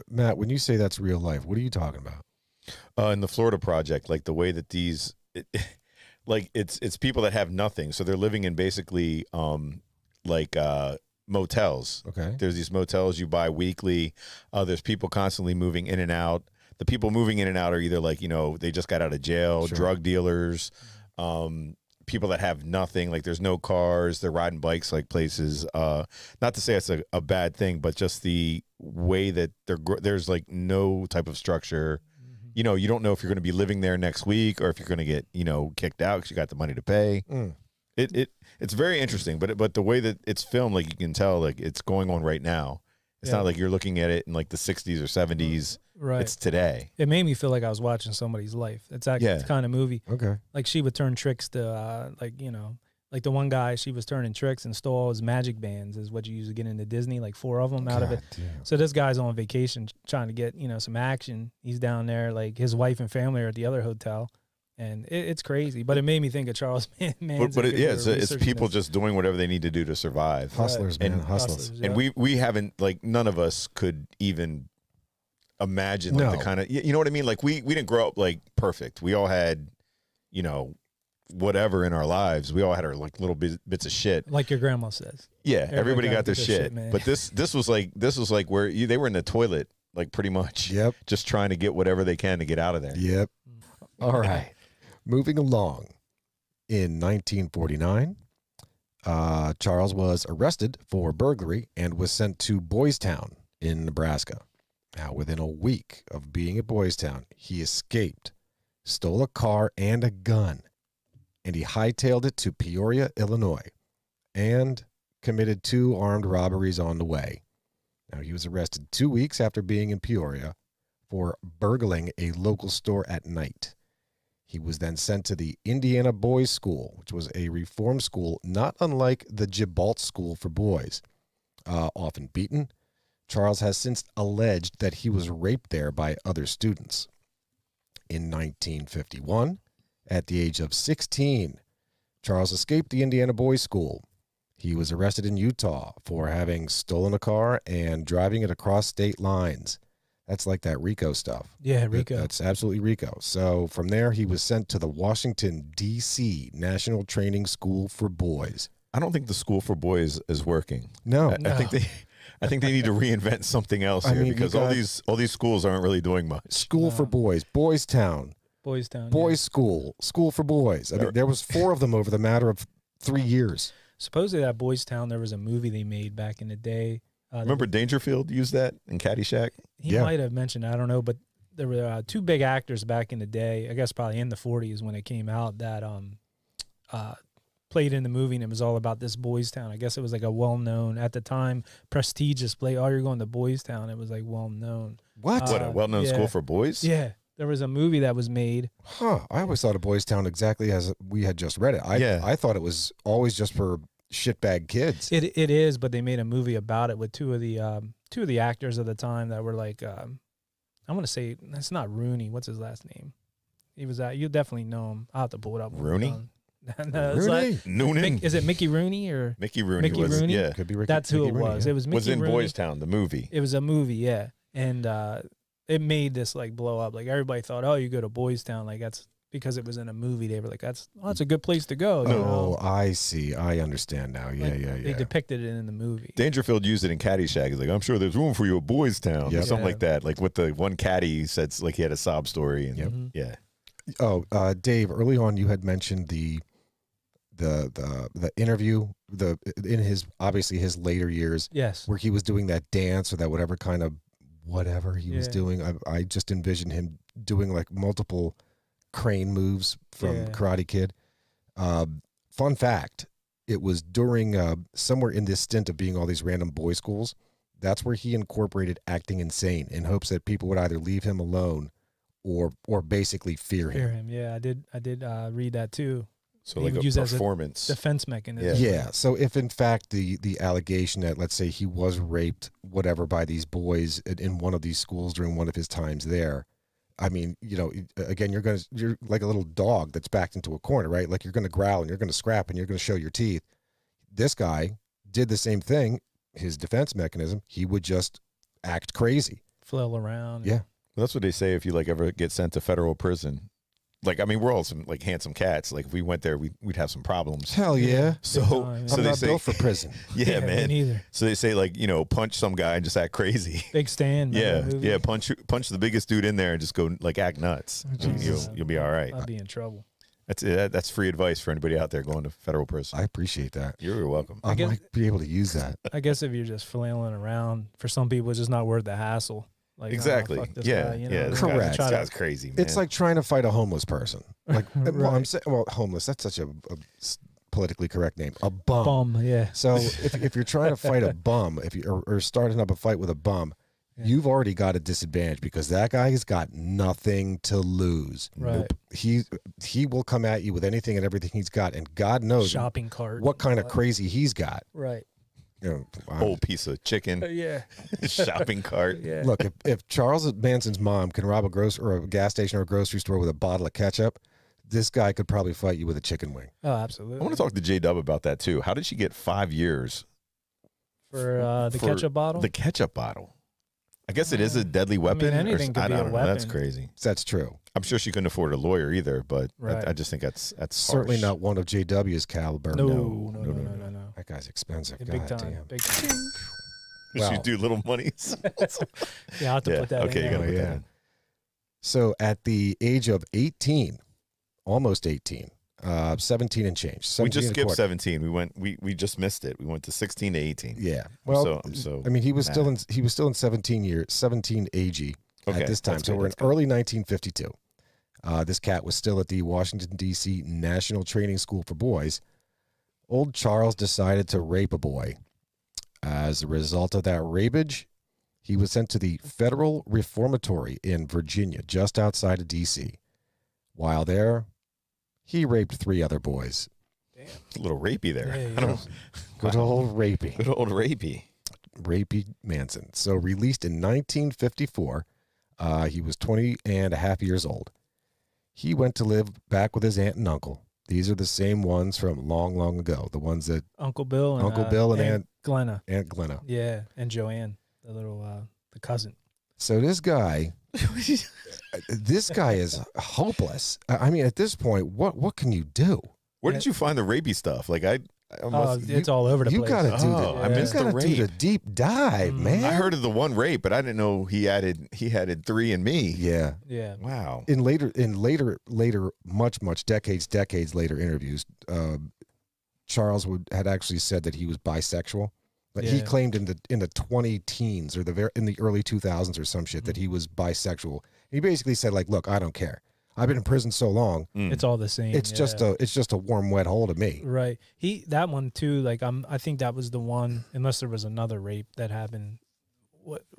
S2: Matt, when you say that's real life, what are you talking about?
S3: In the Florida Project, like the way that like it's people that have nothing, so they're living in basically motels.
S2: Okay.
S3: There's these motels you buy weekly. There's people constantly moving in and out. The people moving in and out are either like, you know, they just got out of jail, drug dealers, people that have nothing, like there's no cars, they're riding bikes like places. Not to say it's a bad thing, but just the way that there's like no type of structure. You know, you don't know if you're going to be living there next week, or if you're going to get, you know, kicked out because you got the money to pay. It's very interesting, but the way that it's filmed, like you can tell, like it's going on right now. It's not like you're looking at it in like the 60s or 70s.
S1: Right.
S3: It's today.
S1: It made me feel like I was watching somebody's life. It's actually the kind of movie.
S2: Okay.
S1: Like, she would turn tricks to like, you know, like the one guy, she was turning tricks and stole all his magic bands, is what you used to get into Disney, like 4 of them out of it.
S2: Damn.
S1: So this guy's on vacation trying to get, you know, some action. He's down there, like his wife and family are at the other hotel. And it's crazy, but it made me think of Charles Manson.
S3: But it's people just doing whatever they need to do to survive.
S2: Hustlers, man, hustlers.
S3: And we haven't, like, none of us could even imagine like the kind of, you know what I mean? Like we didn't grow up like perfect. We all had, you know, whatever in our lives. We all had our like little bits of shit.
S1: Like your grandma says.
S3: Yeah, everybody got their
S1: shit,
S3: shit.
S1: man.
S3: But this was like where they were in the toilet, like pretty much.
S2: Yep.
S3: Just trying to get whatever they can to get out of there.
S2: Yep. All right. Moving along. In 1949, Charles was arrested for burglary and was sent to Boys Town in Nebraska. Now, within a week of being at Boys Town, he escaped, stole a car and a gun, and he hightailed it to Peoria, Illinois, and committed 2 armed robberies on the way. Now, he was arrested 2 weeks after being in Peoria for burgling a local store at night. He was then sent to the Indiana Boys School, which was a reform school not unlike the Jabal School for boys. Often beaten, Charles has since alleged that he was raped there by other students. In 1951, at the age of 16, Charles escaped the Indiana Boys School. He was arrested in Utah for having stolen a car and driving it across state lines. That's like that RICO stuff.
S1: Yeah, RICO.
S2: That's absolutely RICO. So from there, he was sent to the Washington, D.C. National Training School for Boys.
S3: I don't think the school for boys is working.
S2: No.
S3: I think they need to reinvent something else here, because all these schools aren't really doing much.
S2: School for boys, Boys Town,
S1: Boys Town,
S2: Boys School, School for Boys. I mean, there was 4 of them over the matter of 3 years.
S1: Supposedly that Boys Town, there was a movie they made back in the day.
S3: Remember Dangerfield used that in Caddyshack?
S1: He might have mentioned it, I don't know, but there were 2 big actors back in the day, I guess probably in the 40s when it came out, that played in the movie, and it was all about this Boys Town. I guess it was like a well-known, at the time, prestigious place. Oh, you're going to Boys Town. It was like well-known.
S2: What?
S3: What, a well-known
S1: yeah.
S3: school for boys?
S1: Yeah. There was a movie that was made.
S2: Huh. I always thought of Boys Town exactly as we had just read it. I thought it was always just for shitbag kids.
S1: It is, but they made a movie about it with two of the actors of the time that were like, I want to say, it's not Rooney. What's his last name? He was you definitely know him. I'll have to pull it up.
S3: Rooney?
S1: No,
S2: Rooney?
S3: Noonan?
S1: Is it Mickey Rooney or
S3: Mickey Rooney
S1: Mickey
S3: was,
S1: Rooney?
S3: yeah.
S2: Could be Ricky,
S1: that's who
S2: Mickey
S1: it
S2: Rooney,
S1: was.
S2: yeah.
S1: It was Mickey
S3: Was in
S1: Rooney.
S3: Boys Town, the movie.
S1: It was a movie, yeah, and it made this like blow up. Like everybody thought, oh, you go to Boys Town, like that's because it was in a movie. They were like, that's a good place to go. You know?
S2: Oh, I see. I understand now. Yeah,
S1: Like,
S2: yeah.
S1: They depicted it in the movie.
S3: Dangerfield used it in Caddyshack. He's like, I'm sure there's room for you at Boys Town, or
S2: Yep.
S3: something
S1: Yeah.
S3: like that. Like with the one caddy, he said like he had a sob story, and
S2: Yep.
S3: yeah,
S2: Oh, Dave, early on you had mentioned the interview in his obviously his later years
S1: Yes.
S2: where he was doing that dance or that whatever kind of whatever he was
S1: Yeah.
S2: doing. I just envisioned him doing like multiple crane moves from
S1: Yeah.
S2: Karate Kid. Fun fact, it was during somewhere in this stint of being all these random boy schools, that's where he incorporated acting insane in hopes that people would either leave him alone or basically fear him.
S1: Fear him. Yeah, I did read that too.
S3: so
S1: He
S3: like
S1: would
S3: a
S1: use that as a
S3: performance.
S1: Defense mechanism.
S2: Yeah. So if in fact the allegation that, let's say, he was raped, whatever, by these boys in one of these schools during one of his times there, I mean, you know, again, you're like a little dog that's backed into a corner, right? Like you're going to growl and you're going to scrap and you're going to show your teeth. This guy did the same thing. His defense mechanism, he would just act crazy.
S1: Flail around.
S2: Yeah.
S3: That's what they say if you like ever get sent to federal prison. Like, I mean, we're all some like handsome cats. Like if we went there, we'd have some problems.
S2: Hell yeah.
S3: So,
S1: time,
S3: so
S2: I'm
S3: they
S2: not
S3: say,
S2: built for prison.
S3: yeah,
S1: me
S3: man.
S1: neither.
S3: So they say like, you know, punch some guy and just act crazy.
S1: Big Stan. remember
S3: Yeah,
S1: that movie?
S3: yeah. Punch the biggest dude in there and just go like act nuts. You'll be all right.
S1: I'd be in trouble.
S3: That's free advice for anybody out there going to federal prison.
S2: I appreciate that.
S3: You're welcome.
S2: I
S1: guess-
S2: might be able to use that.
S1: I guess if you're just flailing around, for some people, it's just not worth the hassle. Like,
S3: Exactly.
S1: fuck this
S3: Yeah,
S1: guy, you know?
S3: yeah. This
S2: Correct.
S3: guy's crazy, man.
S2: It's like trying to fight a homeless person. Like, well, I'm
S1: Right.
S2: saying, well, homeless, that's such a politically correct name. A bum.
S1: Bum, yeah.
S2: So if you're trying to fight a bum, if you or starting up a fight with a bum,
S1: Yeah.
S2: you've already got a disadvantage because that guy has got nothing to lose.
S1: Right.
S2: He will come at you with anything and everything he's got, and God knows
S1: Shopping cart.
S2: what kind of
S1: What?
S2: crazy he's got.
S1: Right.
S2: You know,
S3: whole piece of chicken,
S1: Yeah.
S3: shopping cart.
S1: Yeah.
S2: look, if Charles Manson's mom can rob a gas station or a grocery store with a bottle of ketchup, this guy could probably fight you with a chicken wing.
S1: Oh, absolutely.
S3: I want to talk to J-Dub about that too. How did she get 5 years
S1: for the ketchup bottle.
S3: The ketchup bottle. I guess it is a deadly weapon.
S1: anything could be a
S3: don't know. That's
S1: weapon.
S3: crazy.
S2: That's true.
S3: I'm sure she couldn't afford a lawyer either, but
S1: Right.
S3: I just think that's
S2: Certainly
S3: harsh.
S2: not one of JW's caliber.
S1: no.
S2: That guy's expensive.
S1: Yeah, big
S2: God
S1: time.
S2: damn.
S1: Big time.
S3: She
S2: Wow.
S3: do little monies.
S1: Yeah, I'll have to
S3: Yeah.
S1: put that
S3: Okay,
S1: in
S3: you
S1: there.
S3: gotta put
S2: yeah.
S3: that in.
S2: So at the age of 18, almost 18, 17 and change.
S3: We
S2: 17
S3: just
S2: and a
S3: skipped
S2: quarter.
S3: 17. We just missed it. We went to 16 to 18.
S2: Yeah. Well,
S3: so
S2: I mean, he was
S3: mad.
S2: still in 17 AG
S3: Okay,
S2: at this time.
S3: that's
S2: So
S3: good,
S2: we're in
S3: that's good.
S2: early 1952. This cat was still at the Washington, D.C. National Training School for Boys. Old Charles decided to rape a boy. As a result of that rapage, he was sent to the Federal Reformatory in Virginia, just outside of D.C. While there, he raped 3 other boys.
S3: A little rapey there.
S1: Yeah,
S3: I don't
S1: yeah.
S3: know.
S2: Good old rapey.
S3: Good old rapey.
S2: Rapey Manson. So released in 1954, he was 20 and a half years old. He went to live back with his aunt and uncle. These are the same ones from long, long ago. The ones that
S1: Uncle Bill and
S2: Aunt
S1: Glenna.
S2: Aunt Glenna.
S1: Yeah, and Joanne, the little the cousin.
S2: So this guy is hopeless. I mean, at this point, what can you do?
S3: Where did you find the rapey stuff? Like I
S1: Oh,
S3: must,
S1: it's all over the
S2: You
S1: place.
S2: got to do
S3: Oh, I
S2: the,
S3: missed
S2: you
S3: the
S2: gotta do the
S3: rape.
S2: deep dive, man.
S3: I heard of the one rape, but I didn't know he added 3 in me.
S2: Yeah.
S1: Yeah.
S3: Wow.
S2: In later, much decades later interviews, Charles had actually said that he was bisexual. But he
S1: Yeah.
S2: claimed in the 20 teens or in the early 2000s or some shit that he was bisexual. He basically said, like, look, I don't care. I've been in prison so long.
S1: It's all the same.
S2: It's just a warm, wet hole to me.
S1: Right. That one too. Like I think that was the one. Unless there was another rape that happened,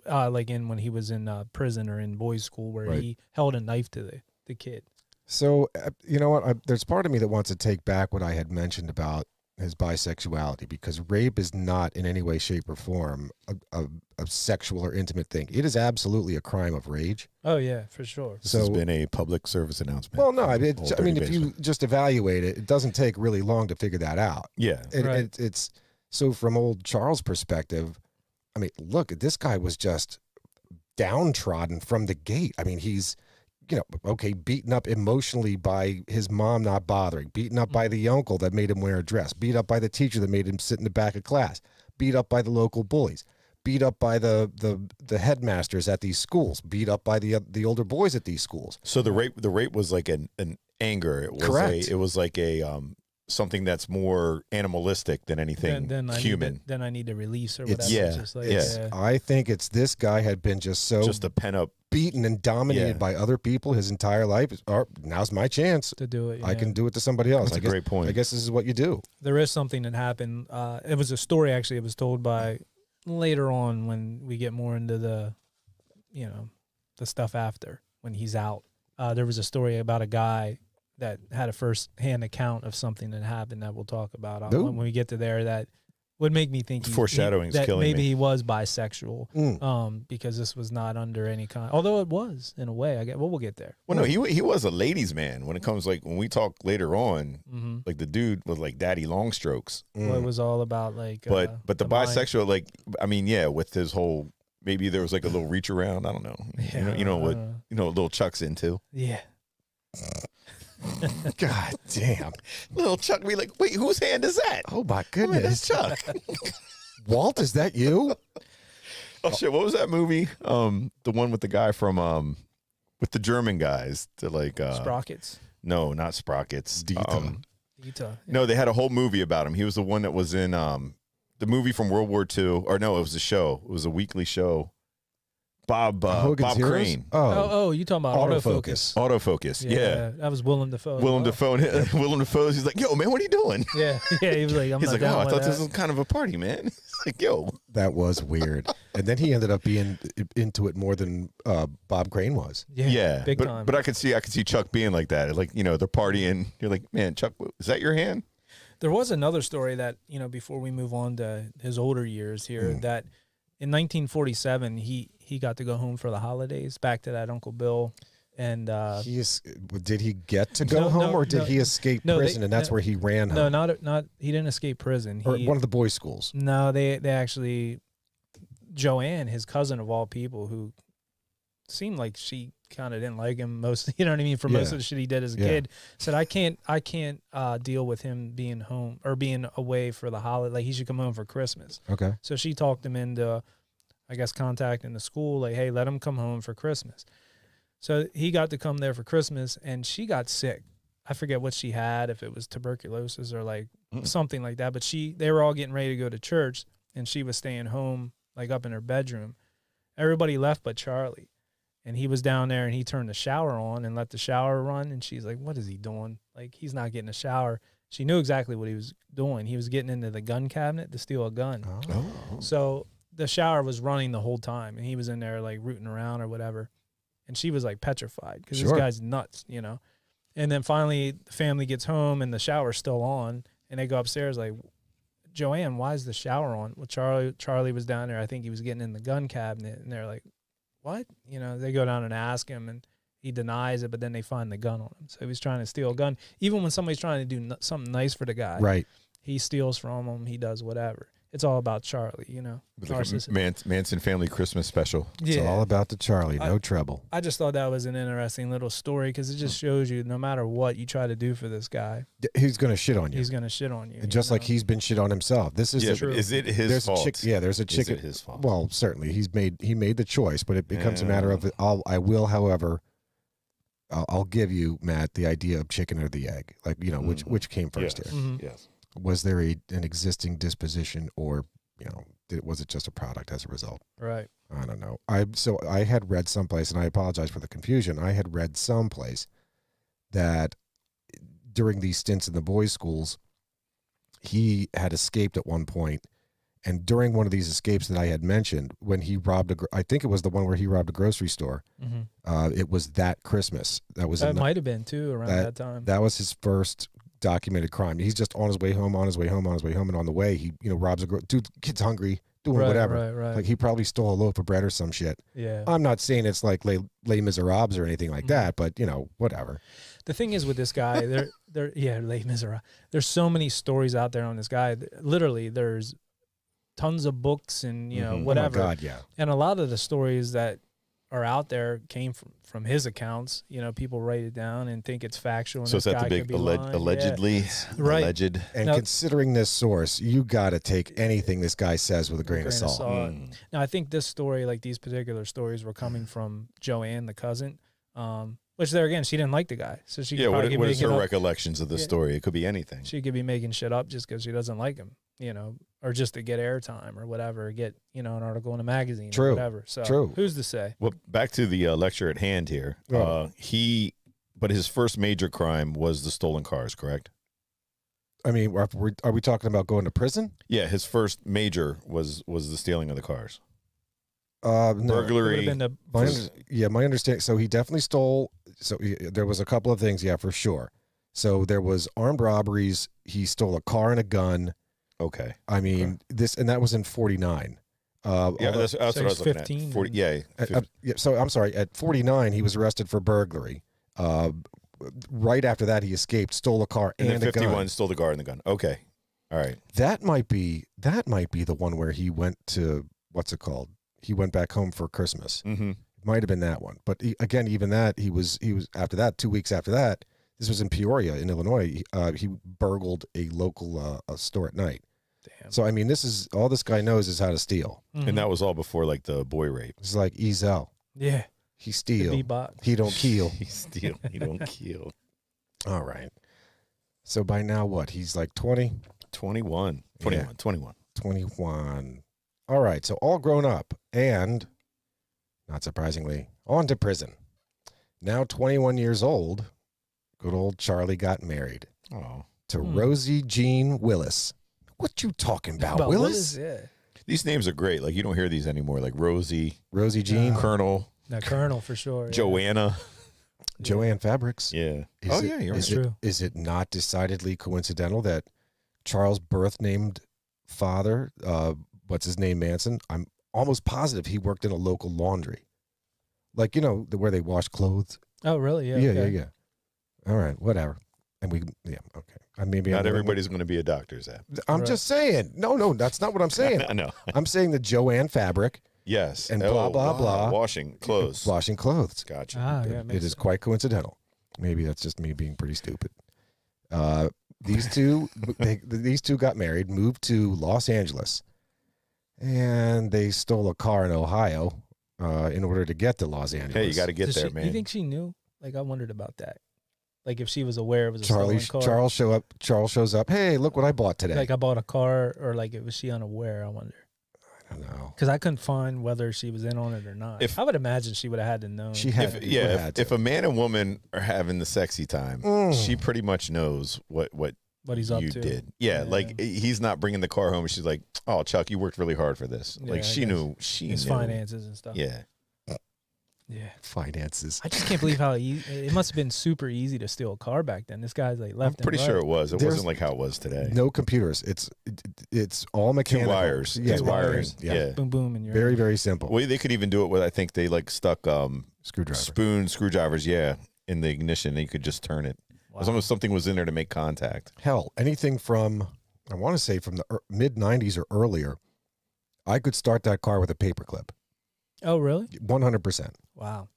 S1: like when he was in prison or in boys' school, where he held a knife to the kid.
S2: So you know what? There's part of me that wants to take back what I had mentioned about his bisexuality, because rape is not in any way, shape, or form a sexual or intimate thing. It is absolutely a crime of rage.
S1: Oh yeah, for sure.
S3: This has been a public service announcement.
S2: Well, no, I mean, if you just evaluate it, it doesn't take really long to figure that out.
S3: Yeah.
S2: It's so from old Charles' perspective, I mean, look, this guy was just downtrodden from the gate. I mean, he's, beaten up emotionally by his mom not bothering, beaten up by the uncle that made him wear a dress, beat up by the teacher that made him sit in the back of class, beat up by the local bullies, beat up by the headmasters at these schools, beat up by the older boys at these schools.
S3: So the rape was like an anger. It was
S2: correct.
S3: It was like a something that's more animalistic than anything human.
S1: Then I need to release or whatever.
S2: I think it's this guy had been just
S3: a pen up,
S2: beaten and dominated by other people his entire life. Now's my chance
S1: to do it.
S2: I can do it to somebody else.
S3: That's a great point.
S2: I guess this is what you do.
S1: There is something that happened. It was a story, actually. It was told by later on when we get more into the stuff after, when he's out. There was a story about a guy that had a first-hand account of something that happened that we'll talk about when we get to there. That would make me think
S3: foreshadowing
S1: that
S3: killing
S1: maybe
S3: me.
S1: he was bisexual, because this was not under any kind. Although it was in a way. We'll get there.
S3: Well, no, he was a ladies' man. When it comes when we talk later on, like the dude was like daddy long strokes.
S1: Well, it was all about like.
S3: But the bisexual, with his whole, maybe there was like a little reach around. I don't know. Yeah, little Chuck's into.
S1: Yeah.
S2: God damn.
S3: Little Chuck be like, wait, whose hand is that?
S2: Oh my goodness.
S3: That's Chuck.
S2: Walt, is that you?
S3: Oh shit, what was that movie? The one with the guy from with the German guys to
S1: Sprockets.
S3: No, not Sprockets.
S1: Dita. Yeah.
S3: No, they had a whole movie about him. He was the one that was in the movie from World War II. Or no, it was a show. It was a weekly show. Bob Crane.
S1: Oh, you talking about Autofocus?
S3: Autofocus, yeah.
S1: That was Willem Dafoe.
S3: Willem Dafoe. He's like, yo, man, what are you doing?
S1: Yeah. He was like,
S3: he's like, oh, I thought this was kind of a party, man. He's like, yo,
S2: that was weird. And then he ended up being into it more than Bob Crane was.
S3: Yeah,
S1: big time.
S3: But I could see Chuck being like that. Like, they're partying. You're like, man, Chuck, is that your hand?
S1: There was another story that before we move on to his older years here, that in 1947 he got to go home for the holidays, back to that Uncle Bill, and
S2: did he get to go home, or did he escape prison and that's where he ran home?
S1: No, not he didn't escape prison.
S2: Or one of the boys' schools.
S1: No, they actually, Joanne, his cousin of all people, who seemed like she kind of didn't like him most, you know what I mean, for most of the shit he did as a kid, said I can't deal with him being home or being away for the holiday. Like, he should come home for Christmas.
S2: Okay.
S1: So she talked him into, I guess, contacting the school, like, hey, let him come home for Christmas. So he got to come there for Christmas, and she got sick. I forget what she had, if it was tuberculosis or like something like that. But they were all getting ready to go to church, and she was staying home, like up in her bedroom. Everybody left but Charlie. And he was down there, and he turned the shower on and let the shower run. And she's like, what is he doing? Like, he's not getting a shower. She knew exactly what he was doing. He was getting into the gun cabinet to steal a gun.
S2: Oh.
S1: So the shower was running the whole time, and he was in there like rooting around or whatever. And she was like petrified because this guy's nuts, And then finally the family gets home and the shower's still on, and they go upstairs like, Joanne, why is the shower on? Well, Charlie was down there. I think he was getting in the gun cabinet, and they're like, what? They go down and ask him, and he denies it, but then they find the gun on him. So he was trying to steal a gun. Even when somebody's trying to do something nice for the guy,
S2: right?
S1: He steals from him. He does whatever. It's all about Charlie,
S3: Like a Manson family Christmas special.
S2: It's all about the Charlie, no trouble.
S1: I just thought that was an interesting little story, because it just shows you no matter what you try to do for this guy,
S2: he's going to shit on you.
S1: He's going to shit on you.
S2: And just like he's been shit on himself. This is
S3: is it his fault?
S2: There's a chicken.
S3: Is it his fault?
S2: Well, certainly he made the choice, but it becomes a matter of however, I'll give you, Matt, the idea of chicken or the egg, like which came first here.
S1: Mm-hmm.
S3: Yes.
S2: Was there an existing disposition, or was it just a product as a result?
S1: Right.
S2: I don't know. I had read someplace, and I apologize for the confusion. I had read someplace that during these stints in the boys' schools, he had escaped at one point. And during one of these escapes that I had mentioned, when he robbed I think it was the one where he robbed a grocery store. It was that Christmas.
S1: That might have been too around that time.
S2: That was his first documented crime. He's just on his way home, and on the way he robs a dude. Kid's hungry, doing whatever.
S1: Right.
S2: Like he probably stole a loaf of bread or some shit.
S1: Yeah.
S2: I'm not saying it's like Les Miserables or anything like that, but whatever.
S1: The thing is with this guy, Les Miserables. There's so many stories out there on this guy. Literally, there's tons of books and whatever.
S2: Oh my God, yeah.
S1: And a lot of the stories that are out there came from his accounts. People write it down and think it's factual. And
S3: so is that the big allegedly?
S1: Right.
S3: Alleged.
S2: And considering this source, you got to take anything this guy says with a grain of salt.
S1: Now, I think this story, like these particular stories, were coming from Joanne, the cousin. Which there again, she didn't like the guy, so she
S3: what is her recollections of the story? It could be anything.
S1: She could be making shit up just because she doesn't like him, or just to get airtime or whatever, get an article in a magazine or whatever. So who's to say?
S3: Well, back to the lecture at hand here. But his first major crime was the stolen cars, correct?
S2: I mean, are we talking about going to prison?
S3: Yeah, his first major was the stealing of the cars.
S2: No.
S3: Burglary.
S2: My understanding. So he definitely stole. So there was a couple of things, for sure. So there was armed robberies. He stole a car and a gun.
S3: Okay.
S2: I mean, that was in 49.
S3: That's what I was looking
S1: 15.
S3: at. 40,
S2: so I'm sorry. At 49, he was arrested for burglary. Right after that, he escaped, stole a car and
S3: then
S2: a
S3: 51
S2: gun.
S3: Stole the car and the gun. Okay. All right.
S2: That might be the one where he went to, what's it called? He went back home for Christmas.
S3: Mm-hmm.
S2: Might have been that one. But even that, he was after that, 2 weeks after that, this was in Peoria in Illinois. He burgled a local store at night.
S1: Damn.
S2: So, I mean, all this guy knows is how to steal.
S3: And that was all before like the boy rape.
S2: It's like Ezel.
S1: Yeah.
S2: He steal.
S1: B-bot.
S2: He don't kill.
S3: He steal. He don't kill.
S2: All right. So by now what? He's like 20?
S3: 21.
S2: 21. All right. So all grown up and, not surprisingly, on to prison. Now 21 years old, good old Charlie got married to Rosie Jean Willis. What you talking about Willis?
S1: Yeah.
S3: These names are great. Like you don't hear these anymore. Like Rosie
S2: Jean.
S3: Colonel.
S1: No, Colonel for sure.
S3: Joanna.
S2: Joanne Fabrics.
S3: Yeah.
S2: You're
S1: right. True.
S2: Is it not decidedly coincidental that Charles' birth-named father, what's his name, Manson, I'm almost positive he worked in a local laundry. Like, where they wash clothes.
S1: Oh, really? Yeah.
S2: Yeah. All right, whatever. And okay.
S3: Not everybody's going to be a doctor, Zap.
S2: I'm just saying. No, that's not what I'm saying.
S3: No.
S2: I'm saying that Joanne Fabric.
S3: Yes.
S2: And blah, blah.
S3: Washing clothes.
S2: Washing clothes.
S3: Gotcha.
S2: It is quite coincidental. Maybe that's just me being pretty stupid. These two got married, moved to Los Angeles, and they stole a car in Ohio in order to get to Los Angeles.
S3: Hey, you got to get there, man.
S1: You think she knew? Like, I wondered about that. Like, if she was aware it was a
S2: stolen car. Charles shows up. Hey, look what I bought today.
S1: Like, I bought a car, or like, was she unaware? I wonder.
S2: I don't know.
S1: Because I couldn't find whether she was in on it or not. I would imagine she would have had to know.
S3: If a man and woman are having the sexy time, she pretty much knows what
S1: he's up to.
S3: Did. Yeah, like he's not bringing the car home and she's like, "Oh, Chuck, you worked really hard for this."
S1: Yeah,
S3: like she knew his
S1: finances and stuff.
S3: Yeah.
S1: Yeah,
S2: finances.
S1: I just can't believe how it must have been super easy to steal a car back then. This guy's like left.
S3: I'm pretty sure it was. It wasn't like how it was today.
S2: No computers. It's all mechanical.
S3: 2 wires.
S2: Yeah,
S3: it's wiring. Yeah.
S1: Boom, boom, and you're
S2: very, very simple.
S3: Well, they could even do it with. I think they like stuck screwdrivers. Yeah, in the ignition. They could just turn it. Wow. As long as something was in there to make contact.
S2: Hell, anything from I want to say from the mid '90s or earlier, I could start that car with a paperclip.
S1: Oh, really?
S2: 100%.
S1: Wow.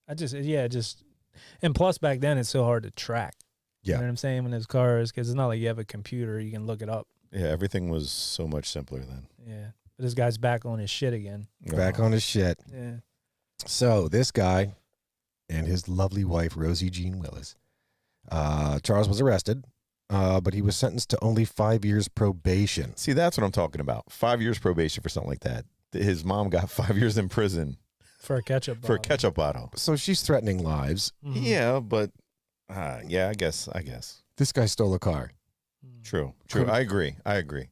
S1: And plus back then it's so hard to track.
S2: Yeah.
S1: You know what I'm saying? When there's cars, because it's not like you have a computer, you can look it up.
S3: Yeah, everything was so much simpler then.
S1: Yeah. But this guy's back on his shit again.
S2: Back on his shit.
S1: Yeah.
S2: So this guy and his lovely wife, Rosie Jean Willis, Charles was arrested, but he was sentenced to only 5 years probation.
S3: See, that's what I'm talking about. 5 years probation for something like that. His mom got 5 years in prison.
S1: For a ketchup bottle.
S2: So she's threatening lives.
S3: Mm-hmm. Yeah, but Yeah, I guess.
S2: This guy stole a car.
S3: True. I agree.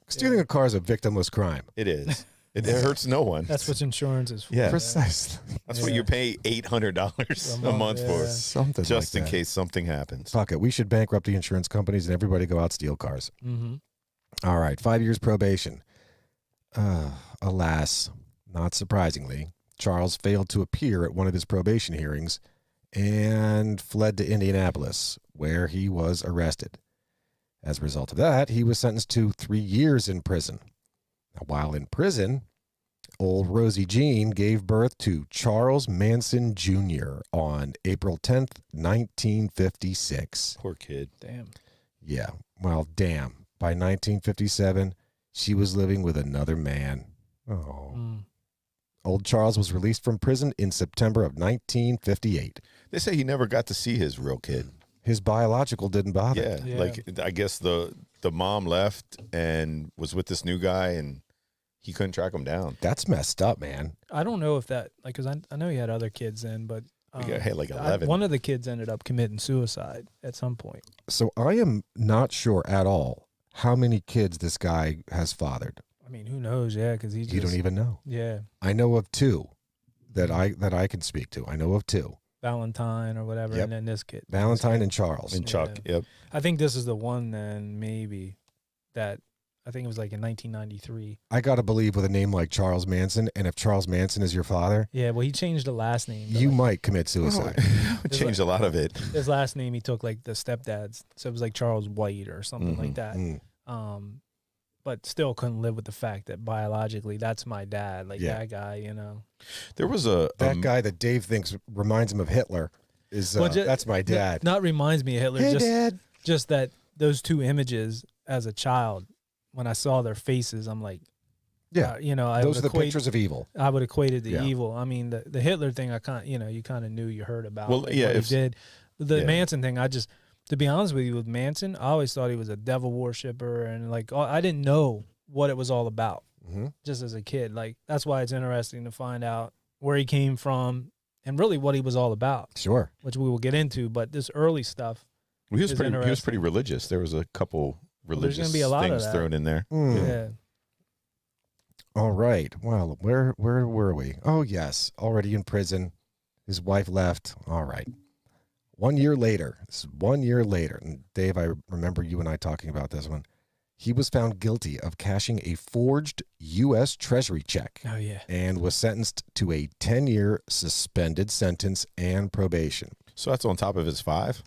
S2: Stealing a car is a victimless crime.
S3: It is. It hurts no one.
S1: That's what insurance is for.
S3: Yeah.
S2: Precisely.
S3: That's what you pay $800 a month for,
S2: Something
S3: just
S2: like
S3: in
S2: that.
S3: case something happens.
S2: Fuck it. We should bankrupt the insurance companies and everybody go out steal cars.
S1: Mm-hmm.
S2: All right. 5 years probation. Alas, not surprisingly, Charles failed to appear at one of his probation hearings and fled to Indianapolis, where he was arrested. As a result of that, he was sentenced to 3 years in prison. Now, while in prison, old Rosie Jean gave birth to Charles Manson Jr. on April 10th, 1956.
S3: Poor kid.
S1: Damn.
S2: Yeah, well, damn. By 1957, she was living with another man. Oh. Old Charles was released from prison in September of 1958.
S3: They say he never got to see his real kid.
S2: His biological didn't bother.
S3: Yeah, like I guess the mom left and was with this new guy, and he couldn't track him down.
S2: That's messed up, man.
S1: I don't know if that, like, because I know he had other kids then, but
S3: He got hit like 11.
S1: one of the kids ended up committing suicide at some point.
S2: So I am not sure at all how many kids this guy has fathered.
S1: I mean, who knows? Yeah, because
S2: You don't even know.
S1: Yeah,
S2: I know of two that I can speak to. I know of two.
S1: Valentine or whatever,
S2: Yep.
S1: and then this kid.
S2: Valentine and Charles.
S3: And Chuck, yep.
S1: I think this is the one then maybe that I think it was like in 1993.
S2: I got to believe with a name like Charles Manson, and if Charles Manson is your father,
S1: Yeah, well, he changed the last name.
S2: you
S1: Like,
S2: might commit suicide.
S3: Changed a lot of it.
S1: his last name he took like the stepdad's, so it was like Charles White or something like that.
S2: Mm.
S1: But still couldn't live with the fact that biologically that's my dad, like
S2: Yeah.
S1: that guy, you know.
S3: There was
S2: That guy that Dave thinks reminds him of Hitler is
S1: Well,
S2: that's my dad.
S1: Not reminds me of Hitler.
S2: Hey,
S1: just,
S2: Dad.
S1: just that those two images as a child, when I saw their faces, I'm like,
S2: Yeah,
S1: you know,
S2: those are the pictures of evil.
S1: I would equate it to
S2: Yeah.
S1: evil. I mean, the Hitler thing, you kind of knew, you heard about.
S3: Well,
S1: like,
S3: yeah,
S1: what he
S3: if-
S1: did. The
S3: yeah.
S1: Manson thing, to be honest with you, with Manson, I always thought he was a devil worshiper, and like I didn't know what it was all about.
S2: Mm-hmm.
S1: Just as a kid, like that's why it's interesting to find out where he came from and really what he was all about,
S2: Sure.
S1: which we will get into. But this early stuff,
S3: Well, he was
S1: is
S3: pretty
S1: interesting.
S3: religious. There was a couple
S1: there's
S3: religious
S1: gonna be a lot of
S3: things
S1: that.
S3: thrown in there.
S2: Mm.
S1: yeah,
S2: All right. Well, where were we? Oh, yes. Already in prison. His wife left. All right. 1 year later. This is 1 year later. And Dave, I remember you and I talking about this one. He was found guilty of cashing a forged U.S. Treasury check
S1: oh yeah,
S2: and was sentenced to a 10-year suspended sentence and probation.
S3: So that's on top of his 5.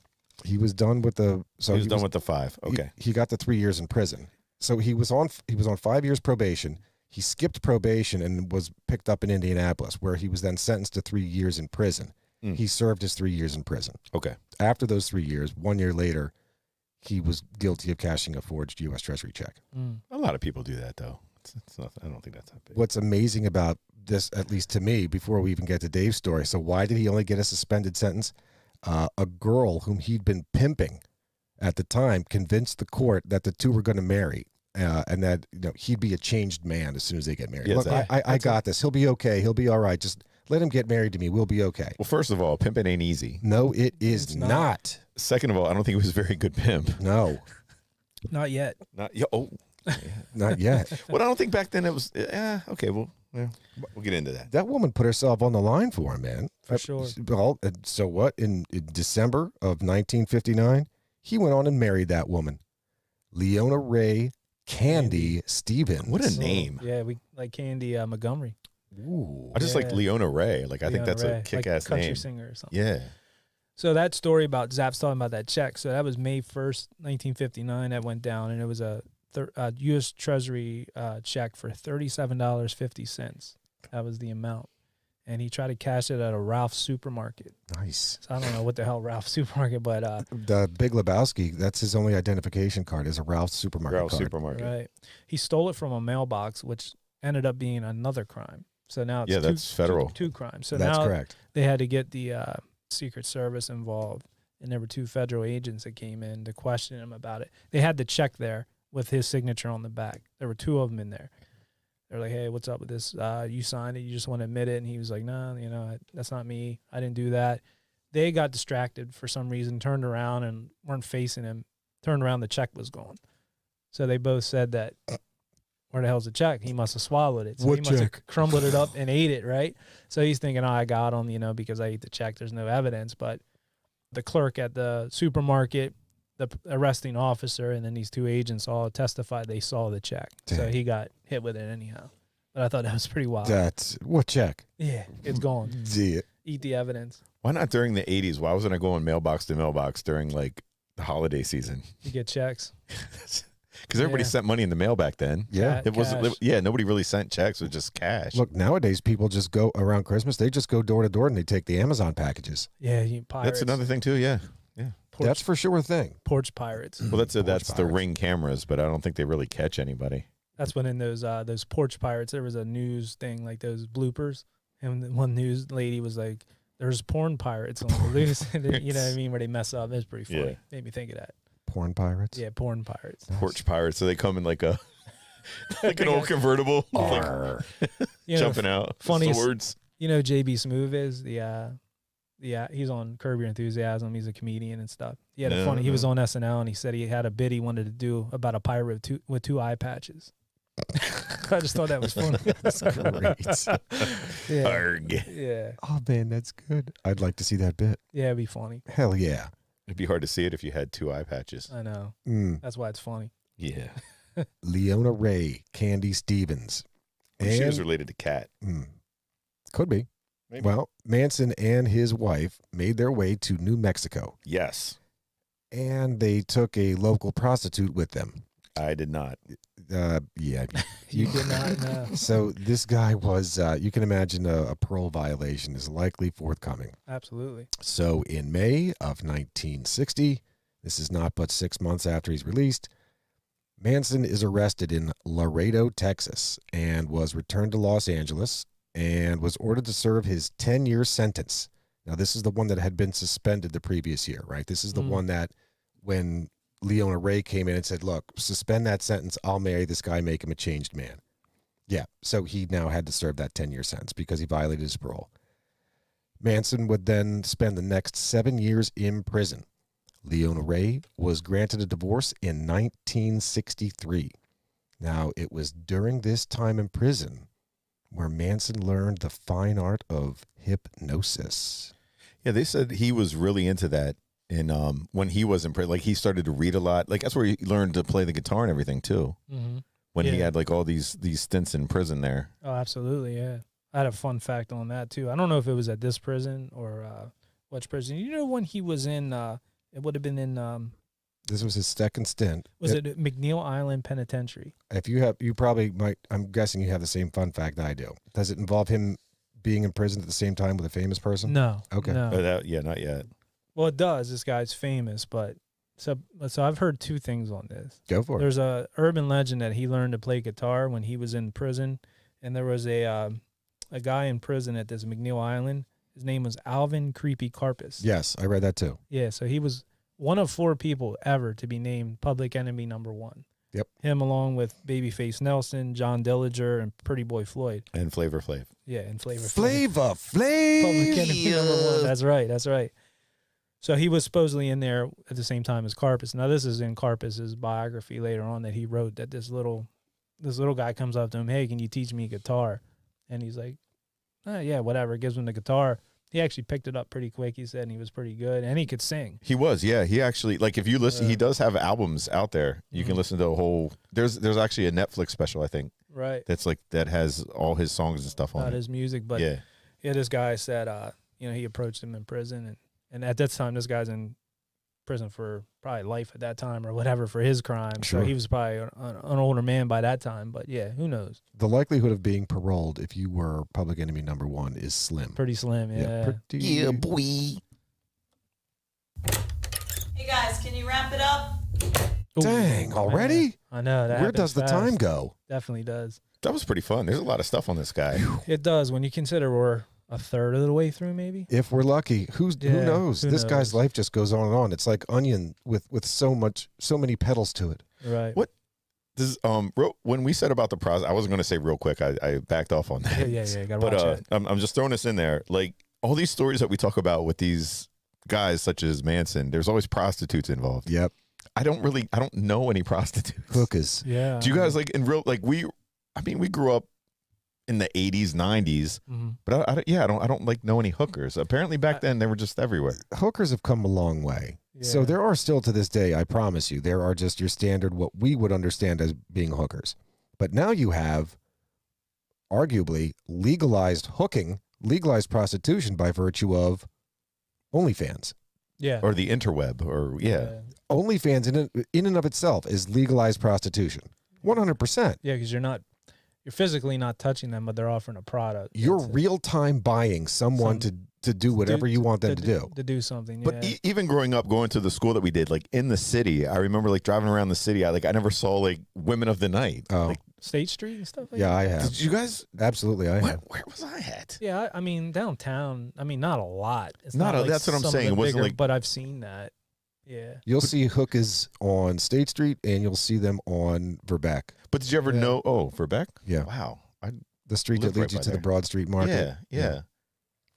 S2: He was done with the. So
S3: He was done with the 5.
S2: he-
S3: Okay.
S2: He got the 3 years in prison. So he was on 5 years probation. He skipped probation and was picked up in Indianapolis, where he was then sentenced to 3 years in prison.
S3: Mm.
S2: He served his 3 years in prison.
S3: Okay.
S2: After those 3 years, 1 year later, he was guilty of cashing a forged U.S. Treasury check.
S3: A lot of people do that, though. It's not, I don't think that's that big.
S2: What's amazing about this, at least to me, before we even get to Dave's story, so why did he only get a suspended sentence? A girl whom he'd been pimping at the time convinced the court that the two were going to marry. And that he'd be a changed man as soon as they get married.
S3: Yeah,
S2: Look,
S3: exactly.
S2: I got this. He'll be okay. He'll be all right. Just let him get married to me. We'll be okay.
S3: Well, first of all, pimping ain't easy.
S2: No, it is
S1: It's
S2: not.
S1: not.
S3: Second of all, I don't think he was a very good pimp.
S2: No,
S1: not yet.
S3: Not oh.
S2: not yet.
S3: Well, I don't think back then it was. Okay. Well, we'll get into that.
S2: That woman put herself on the line for him, man.
S1: For sure.
S2: Well, so what? In December of 1959, he went on and married that woman, Leona Ray Candy Stevens.
S3: What a name.
S1: Yeah, we like Candy Montgomery.
S2: Ooh.
S3: I just like
S1: Yeah.
S3: Leona Ray. Like I think
S1: Leona
S3: that's
S1: Ray,
S3: a kick-ass
S1: like country
S3: name.
S1: singer or something.
S3: Yeah.
S1: So that story about Zap's talking about that check. So that was May 1st, 1959. That went down, and it was a U.S. Treasury check for $37.50. That was the amount, and he tried to cash it at a Ralph's supermarket.
S2: Nice.
S1: So I don't know what the hell Ralph's supermarket, but
S2: The Big Lebowski, that's his only identification card, is a Ralph's supermarket
S3: Ralph's
S2: card.
S3: Supermarket.
S1: right, he stole it from a mailbox, which ended up being another crime. So now it's
S3: that's federal.
S1: two crimes. So
S2: That's
S1: now
S2: correct.
S1: they had to get the Secret Service involved, and there were 2 federal agents that came in to question him about it. They had the check there with his signature on the back. There were 2 of them in there. They're like, "Hey, what's up with this? You signed it. You just want to admit it?" And he was like, "No, that's not me. I didn't do that." they got distracted for some reason, turned around and weren't facing him. Turned around, the check was gone. So they both said that, where the hell's the check? He must have swallowed it. So
S2: What
S1: he must
S2: check?
S1: have crumbled it up and ate it, right? So he's thinking, oh, I got him, you know, because I ate the check. There's no evidence. But the clerk at the supermarket, the arresting officer, and then these two agents all testified they saw the check. So
S2: Dang.
S1: he got hit with it anyhow. But I thought that was pretty wild.
S2: That's what check?
S1: Yeah, it's gone.
S2: Yeah.
S1: Eat the evidence.
S3: Why not during the 80s? Why wasn't I going mailbox to mailbox during like the holiday season?
S1: You get checks.
S3: Because everybody
S1: Yeah.
S3: sent money in the mail back then.
S2: Yeah.
S3: It was,
S1: Cash.
S3: yeah, nobody really sent checks. It was just cash.
S2: Look, nowadays people just go around Christmas. They just go door to door and they take the Amazon packages.
S1: Yeah, you pirates.
S3: That's another thing too. Yeah.
S1: Porch,
S2: That's for sure a thing.
S1: porch pirates.
S3: Well, that's the
S2: Pirates.
S3: Ring cameras, but I don't think they really catch anybody.
S1: That's when in those porch pirates, there was a news thing, like those bloopers. And the one news lady was like, there's porn pirates on the loose. You know what I mean? Where they mess up. It's pretty funny.
S3: Yeah.
S1: Made me think of that.
S2: Porn pirates.
S1: Yeah, porn pirates.
S2: Nice.
S3: Porch pirates. So they come in like a like an old convertible, like
S2: Arr.
S1: You know,
S3: jumping out,
S1: funniest-
S3: swords.
S1: You know, JB Smoove is he's on Curb Your Enthusiasm. He's a comedian and stuff. He had a funny. He was on SNL and he said he had a bit he wanted to do about a pirate with two eye patches. I just thought that was funny.
S2: That's great.
S1: Yeah,
S3: Arg.
S1: yeah,
S2: Oh man, that's good. I'd like to see that bit.
S1: yeah. It'd be funny.
S2: Hell yeah.
S3: It'd be hard to see it if you had two eye patches.
S1: I know.
S2: Mm.
S1: That's why it's funny.
S3: Yeah.
S2: Leona Ray, Candy Stevens.
S3: She was
S2: And-
S3: related to Cat.
S2: Could be.
S3: Maybe.
S2: Well, Manson and his wife made their way to New Mexico,
S3: Yes.
S2: and they took a local prostitute with them.
S3: I did not.
S2: Yeah.
S1: You did not know.
S2: So this guy was, you can imagine a parole violation is likely forthcoming.
S1: Absolutely.
S2: So in May of 1960, this is not but 6 months after he's released, Manson is arrested in Laredo, Texas, and was returned to Los Angeles and was ordered to serve his 10-year sentence. Now, this is the one that had been suspended the previous year, right? This is the one that when Leona Ray came in and said, look, suspend that sentence, I'll marry this guy, make him a changed man. Yeah, so he now had to serve that 10-year sentence because he violated his parole. Manson would then spend the next 7 years in prison. Leona Ray was granted a divorce in 1963. Now, it was during this time in prison where Manson learned the fine art of hypnosis.
S3: Yeah, they said he was really into that. And when he was in prison, like he started to read a lot. Like that's where he learned to play the guitar and everything too.
S1: Mm-hmm.
S3: When he
S1: Yeah.
S3: had like all these stints in prison there.
S1: Oh, absolutely. Yeah. I had a fun fact on that too. I don't know if it was at this prison or which prison. You know, when he was in, it would have been in,
S2: This was his second stint.
S1: was it McNeil Island Penitentiary?
S2: If you probably might, I'm guessing you have the same fun fact I do. Does it involve him being in prison at the same time with a famous person?
S1: No.
S2: Okay.
S1: No.
S3: Yeah, not yet.
S1: Well, it does. This guy's famous, but so I've heard two things on this.
S2: Go for it.
S1: There's a urban legend that he learned to play guitar when he was in prison, and there was a guy in prison at this McNeil Island. His name was Alvin Creepy Carpus.
S2: Yes, I read that too.
S1: Yeah, so he was one of 4 people ever to be named Public Enemy #1.
S2: Yep.
S1: Him along with Babyface Nelson, John Dillinger, and Pretty Boy Floyd.
S3: And Flavor Flav.
S1: Yeah, and Flavor Flav.
S2: Flavor Flav.
S1: Public Enemy #1. That's right. That's right. So he was supposedly in there at the same time as Carpus. Now this is in Carpus's biography later on that he wrote that this little guy comes up to him, hey, can you teach me guitar? And he's like, yeah, whatever. Gives him the guitar. He actually picked it up pretty quick. He said, and he was pretty good, and he could sing.
S3: He was, yeah. He actually, like, if you listen, he does have albums out there. You can listen to a whole. There's actually a Netflix special, I think,
S1: Right.
S3: that's like that has all his songs and stuff on
S1: Not
S3: it.
S1: his music, but
S3: Yeah,
S1: yeah, this guy said, he approached him in prison, and at that time, this guy's in prison for probably life at that time or whatever for his crime.
S2: Sure.
S1: So he was probably an older man by that time. But yeah, who knows?
S2: The likelihood of being paroled if you were Public Enemy #1 is slim.
S1: Pretty slim, yeah.
S2: Pretty.
S3: boy.
S5: Hey guys, can you wrap it up?
S1: Ooh,
S2: Dang, already?
S1: I know. That
S2: Where
S1: happens
S2: does the
S1: fast.
S2: time go?
S1: Definitely does.
S3: That was pretty fun. There's a lot of stuff on this guy.
S1: It does when you consider we're a third of the way through, maybe.
S2: If we're lucky, who
S1: Yeah,
S2: knows?
S1: who
S2: This guy's
S1: knows?
S2: life just goes on and on. It's like onion with so many petals to it.
S1: Right.
S3: What? This when we said about the process, I wasn't going to say real quick. I backed off on that.
S1: Yeah. Gotta
S3: But
S1: watch it.
S3: I'm just throwing this in there. Like all these stories that we talk about with these guys such as Manson, there's always prostitutes involved.
S2: Yep.
S3: I don't know any prostitutes.
S2: Hookers.
S1: Yeah.
S3: Do you guys like in real, like we grew up in the 80s, 90s, but I don't like know any hookers. Apparently back then they were just everywhere.
S2: Hookers have come a long way.
S1: Yeah.
S2: So there are still to this day, I promise you, there are just your standard, what we would understand as being hookers. But now you have arguably legalized hooking, legalized prostitution by virtue of OnlyFans.
S1: Yeah.
S3: Or the interweb, or
S2: OnlyFans in and of itself is legalized prostitution. 100%.
S1: Yeah, because you're physically not touching them, but they're offering a product.
S2: You're real time buying someone to do whatever you want them to do.
S1: To do something.
S3: But
S1: yeah.
S3: even growing up, going to the school that we did, like in the city, I remember like driving around the city. I never saw like women of the night.
S2: Oh,
S3: like,
S1: State Street and stuff like
S2: yeah,
S1: that?
S2: I have.
S3: did you guys?
S2: Absolutely, I have.
S3: Where was I at?
S1: Yeah, I mean, downtown, I mean, not a lot. It's
S3: Not
S1: not
S3: a-
S1: like
S3: that's what I'm
S1: some of
S3: saying.
S1: the
S3: It wasn't
S1: bigger,
S3: like-
S1: but I've seen that. Yeah.
S2: You'll see hookers on State Street, and you'll see them on Verbeck.
S3: But did you ever know? Oh, Verbeck?
S2: Yeah.
S3: Wow.
S2: The street that
S3: Lived
S2: leads
S3: right
S2: you
S3: by
S2: to the
S3: there.
S2: Broad Street Market.
S3: Yeah.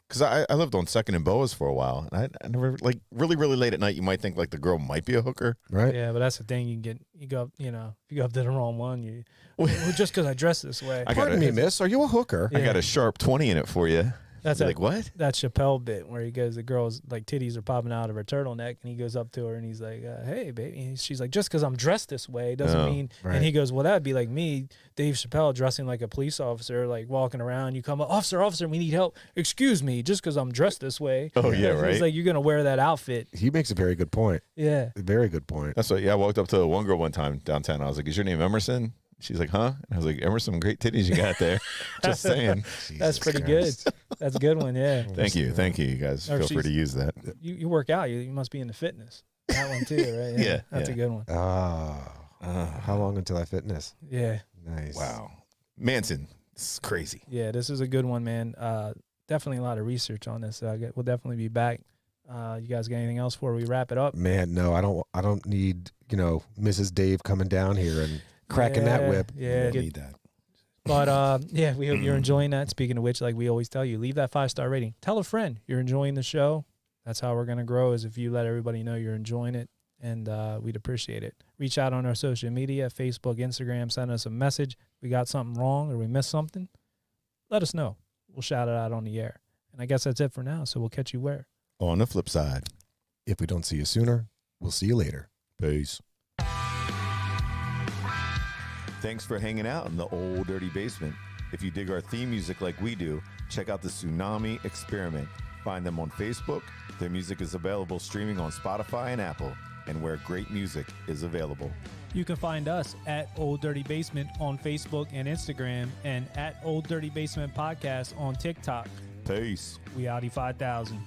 S3: Because I lived on 2nd and Boas for a while, and I never, like, really late at night, you might think like the girl might be a hooker.
S2: Right?
S1: Yeah, but that's the thing. You go up, if you go up to the wrong one, well, just because I dress this way.
S3: I got
S2: Pardon
S3: a-
S2: me, miss. Are you a hooker?
S3: I got a sharp 20 in it for you.
S1: That's
S3: You're like, what?
S1: That Chappelle bit where he goes, the girl's like titties are popping out of her turtleneck, and he goes up to her and he's like, "Hey, baby." And she's like, "Just because I'm dressed this way doesn't mean."
S2: right.
S1: And he goes, "Well, that'd be like me, Dave Chappelle, dressing like a police officer, like walking around. You come up, officer, we need help. Excuse me, just because I'm dressed this way."
S3: Oh, yeah, right.
S1: He's like, "You're gonna wear that outfit."
S2: He makes a very good point.
S1: Yeah.
S2: A very good point.
S3: That's what, I walked up to one girl one time downtown. I was like, "Is your name Emerson?" She's like, "Huh?" And I was like, "Emerson, some great titties you got there." Just saying.
S1: That's pretty
S2: Christ.
S1: good. That's a good one. Yeah.
S3: Thank you. You guys.
S1: Or
S3: Feel free to use that.
S1: You work out. You must be into fitness. That one too, right?
S3: Yeah,
S1: That's
S3: yeah.
S1: a good one.
S2: How long until I fitness?
S1: Yeah.
S2: Nice.
S3: Wow. Manson. This is crazy.
S1: Yeah, this is a good one, man. Definitely a lot of research on this. So we'll definitely be back. You guys got anything else before we wrap it up?
S2: Man, no, I don't need, Mrs. Dave coming down here and cracking that whip.
S1: Yeah.
S3: I need that.
S1: But yeah, we hope you're enjoying that. Speaking of which, like we always tell you, leave that 5-star rating. Tell a friend you're enjoying the show. That's how we're gonna grow. Is if you let everybody know you're enjoying it, and we'd appreciate it. Reach out on our social media, Facebook, Instagram. Send us a message. We got something wrong or we missed something. Let us know. We'll shout it out on the air. And I guess that's it for now. So we'll catch you where.
S3: On the flip side.
S2: If we don't see you sooner, we'll see you later.
S3: Peace. Thanks for hanging out in the old dirty basement. If you dig our theme music like we do, check out the Tsunami Experiment. Find them on Facebook. Their music is available streaming on Spotify and Apple, and where great music is available.
S1: You can find us at Old Dirty Basement on Facebook and Instagram, and at Old Dirty Basement Podcast on TikTok.
S3: Peace.
S1: We Audi 5000.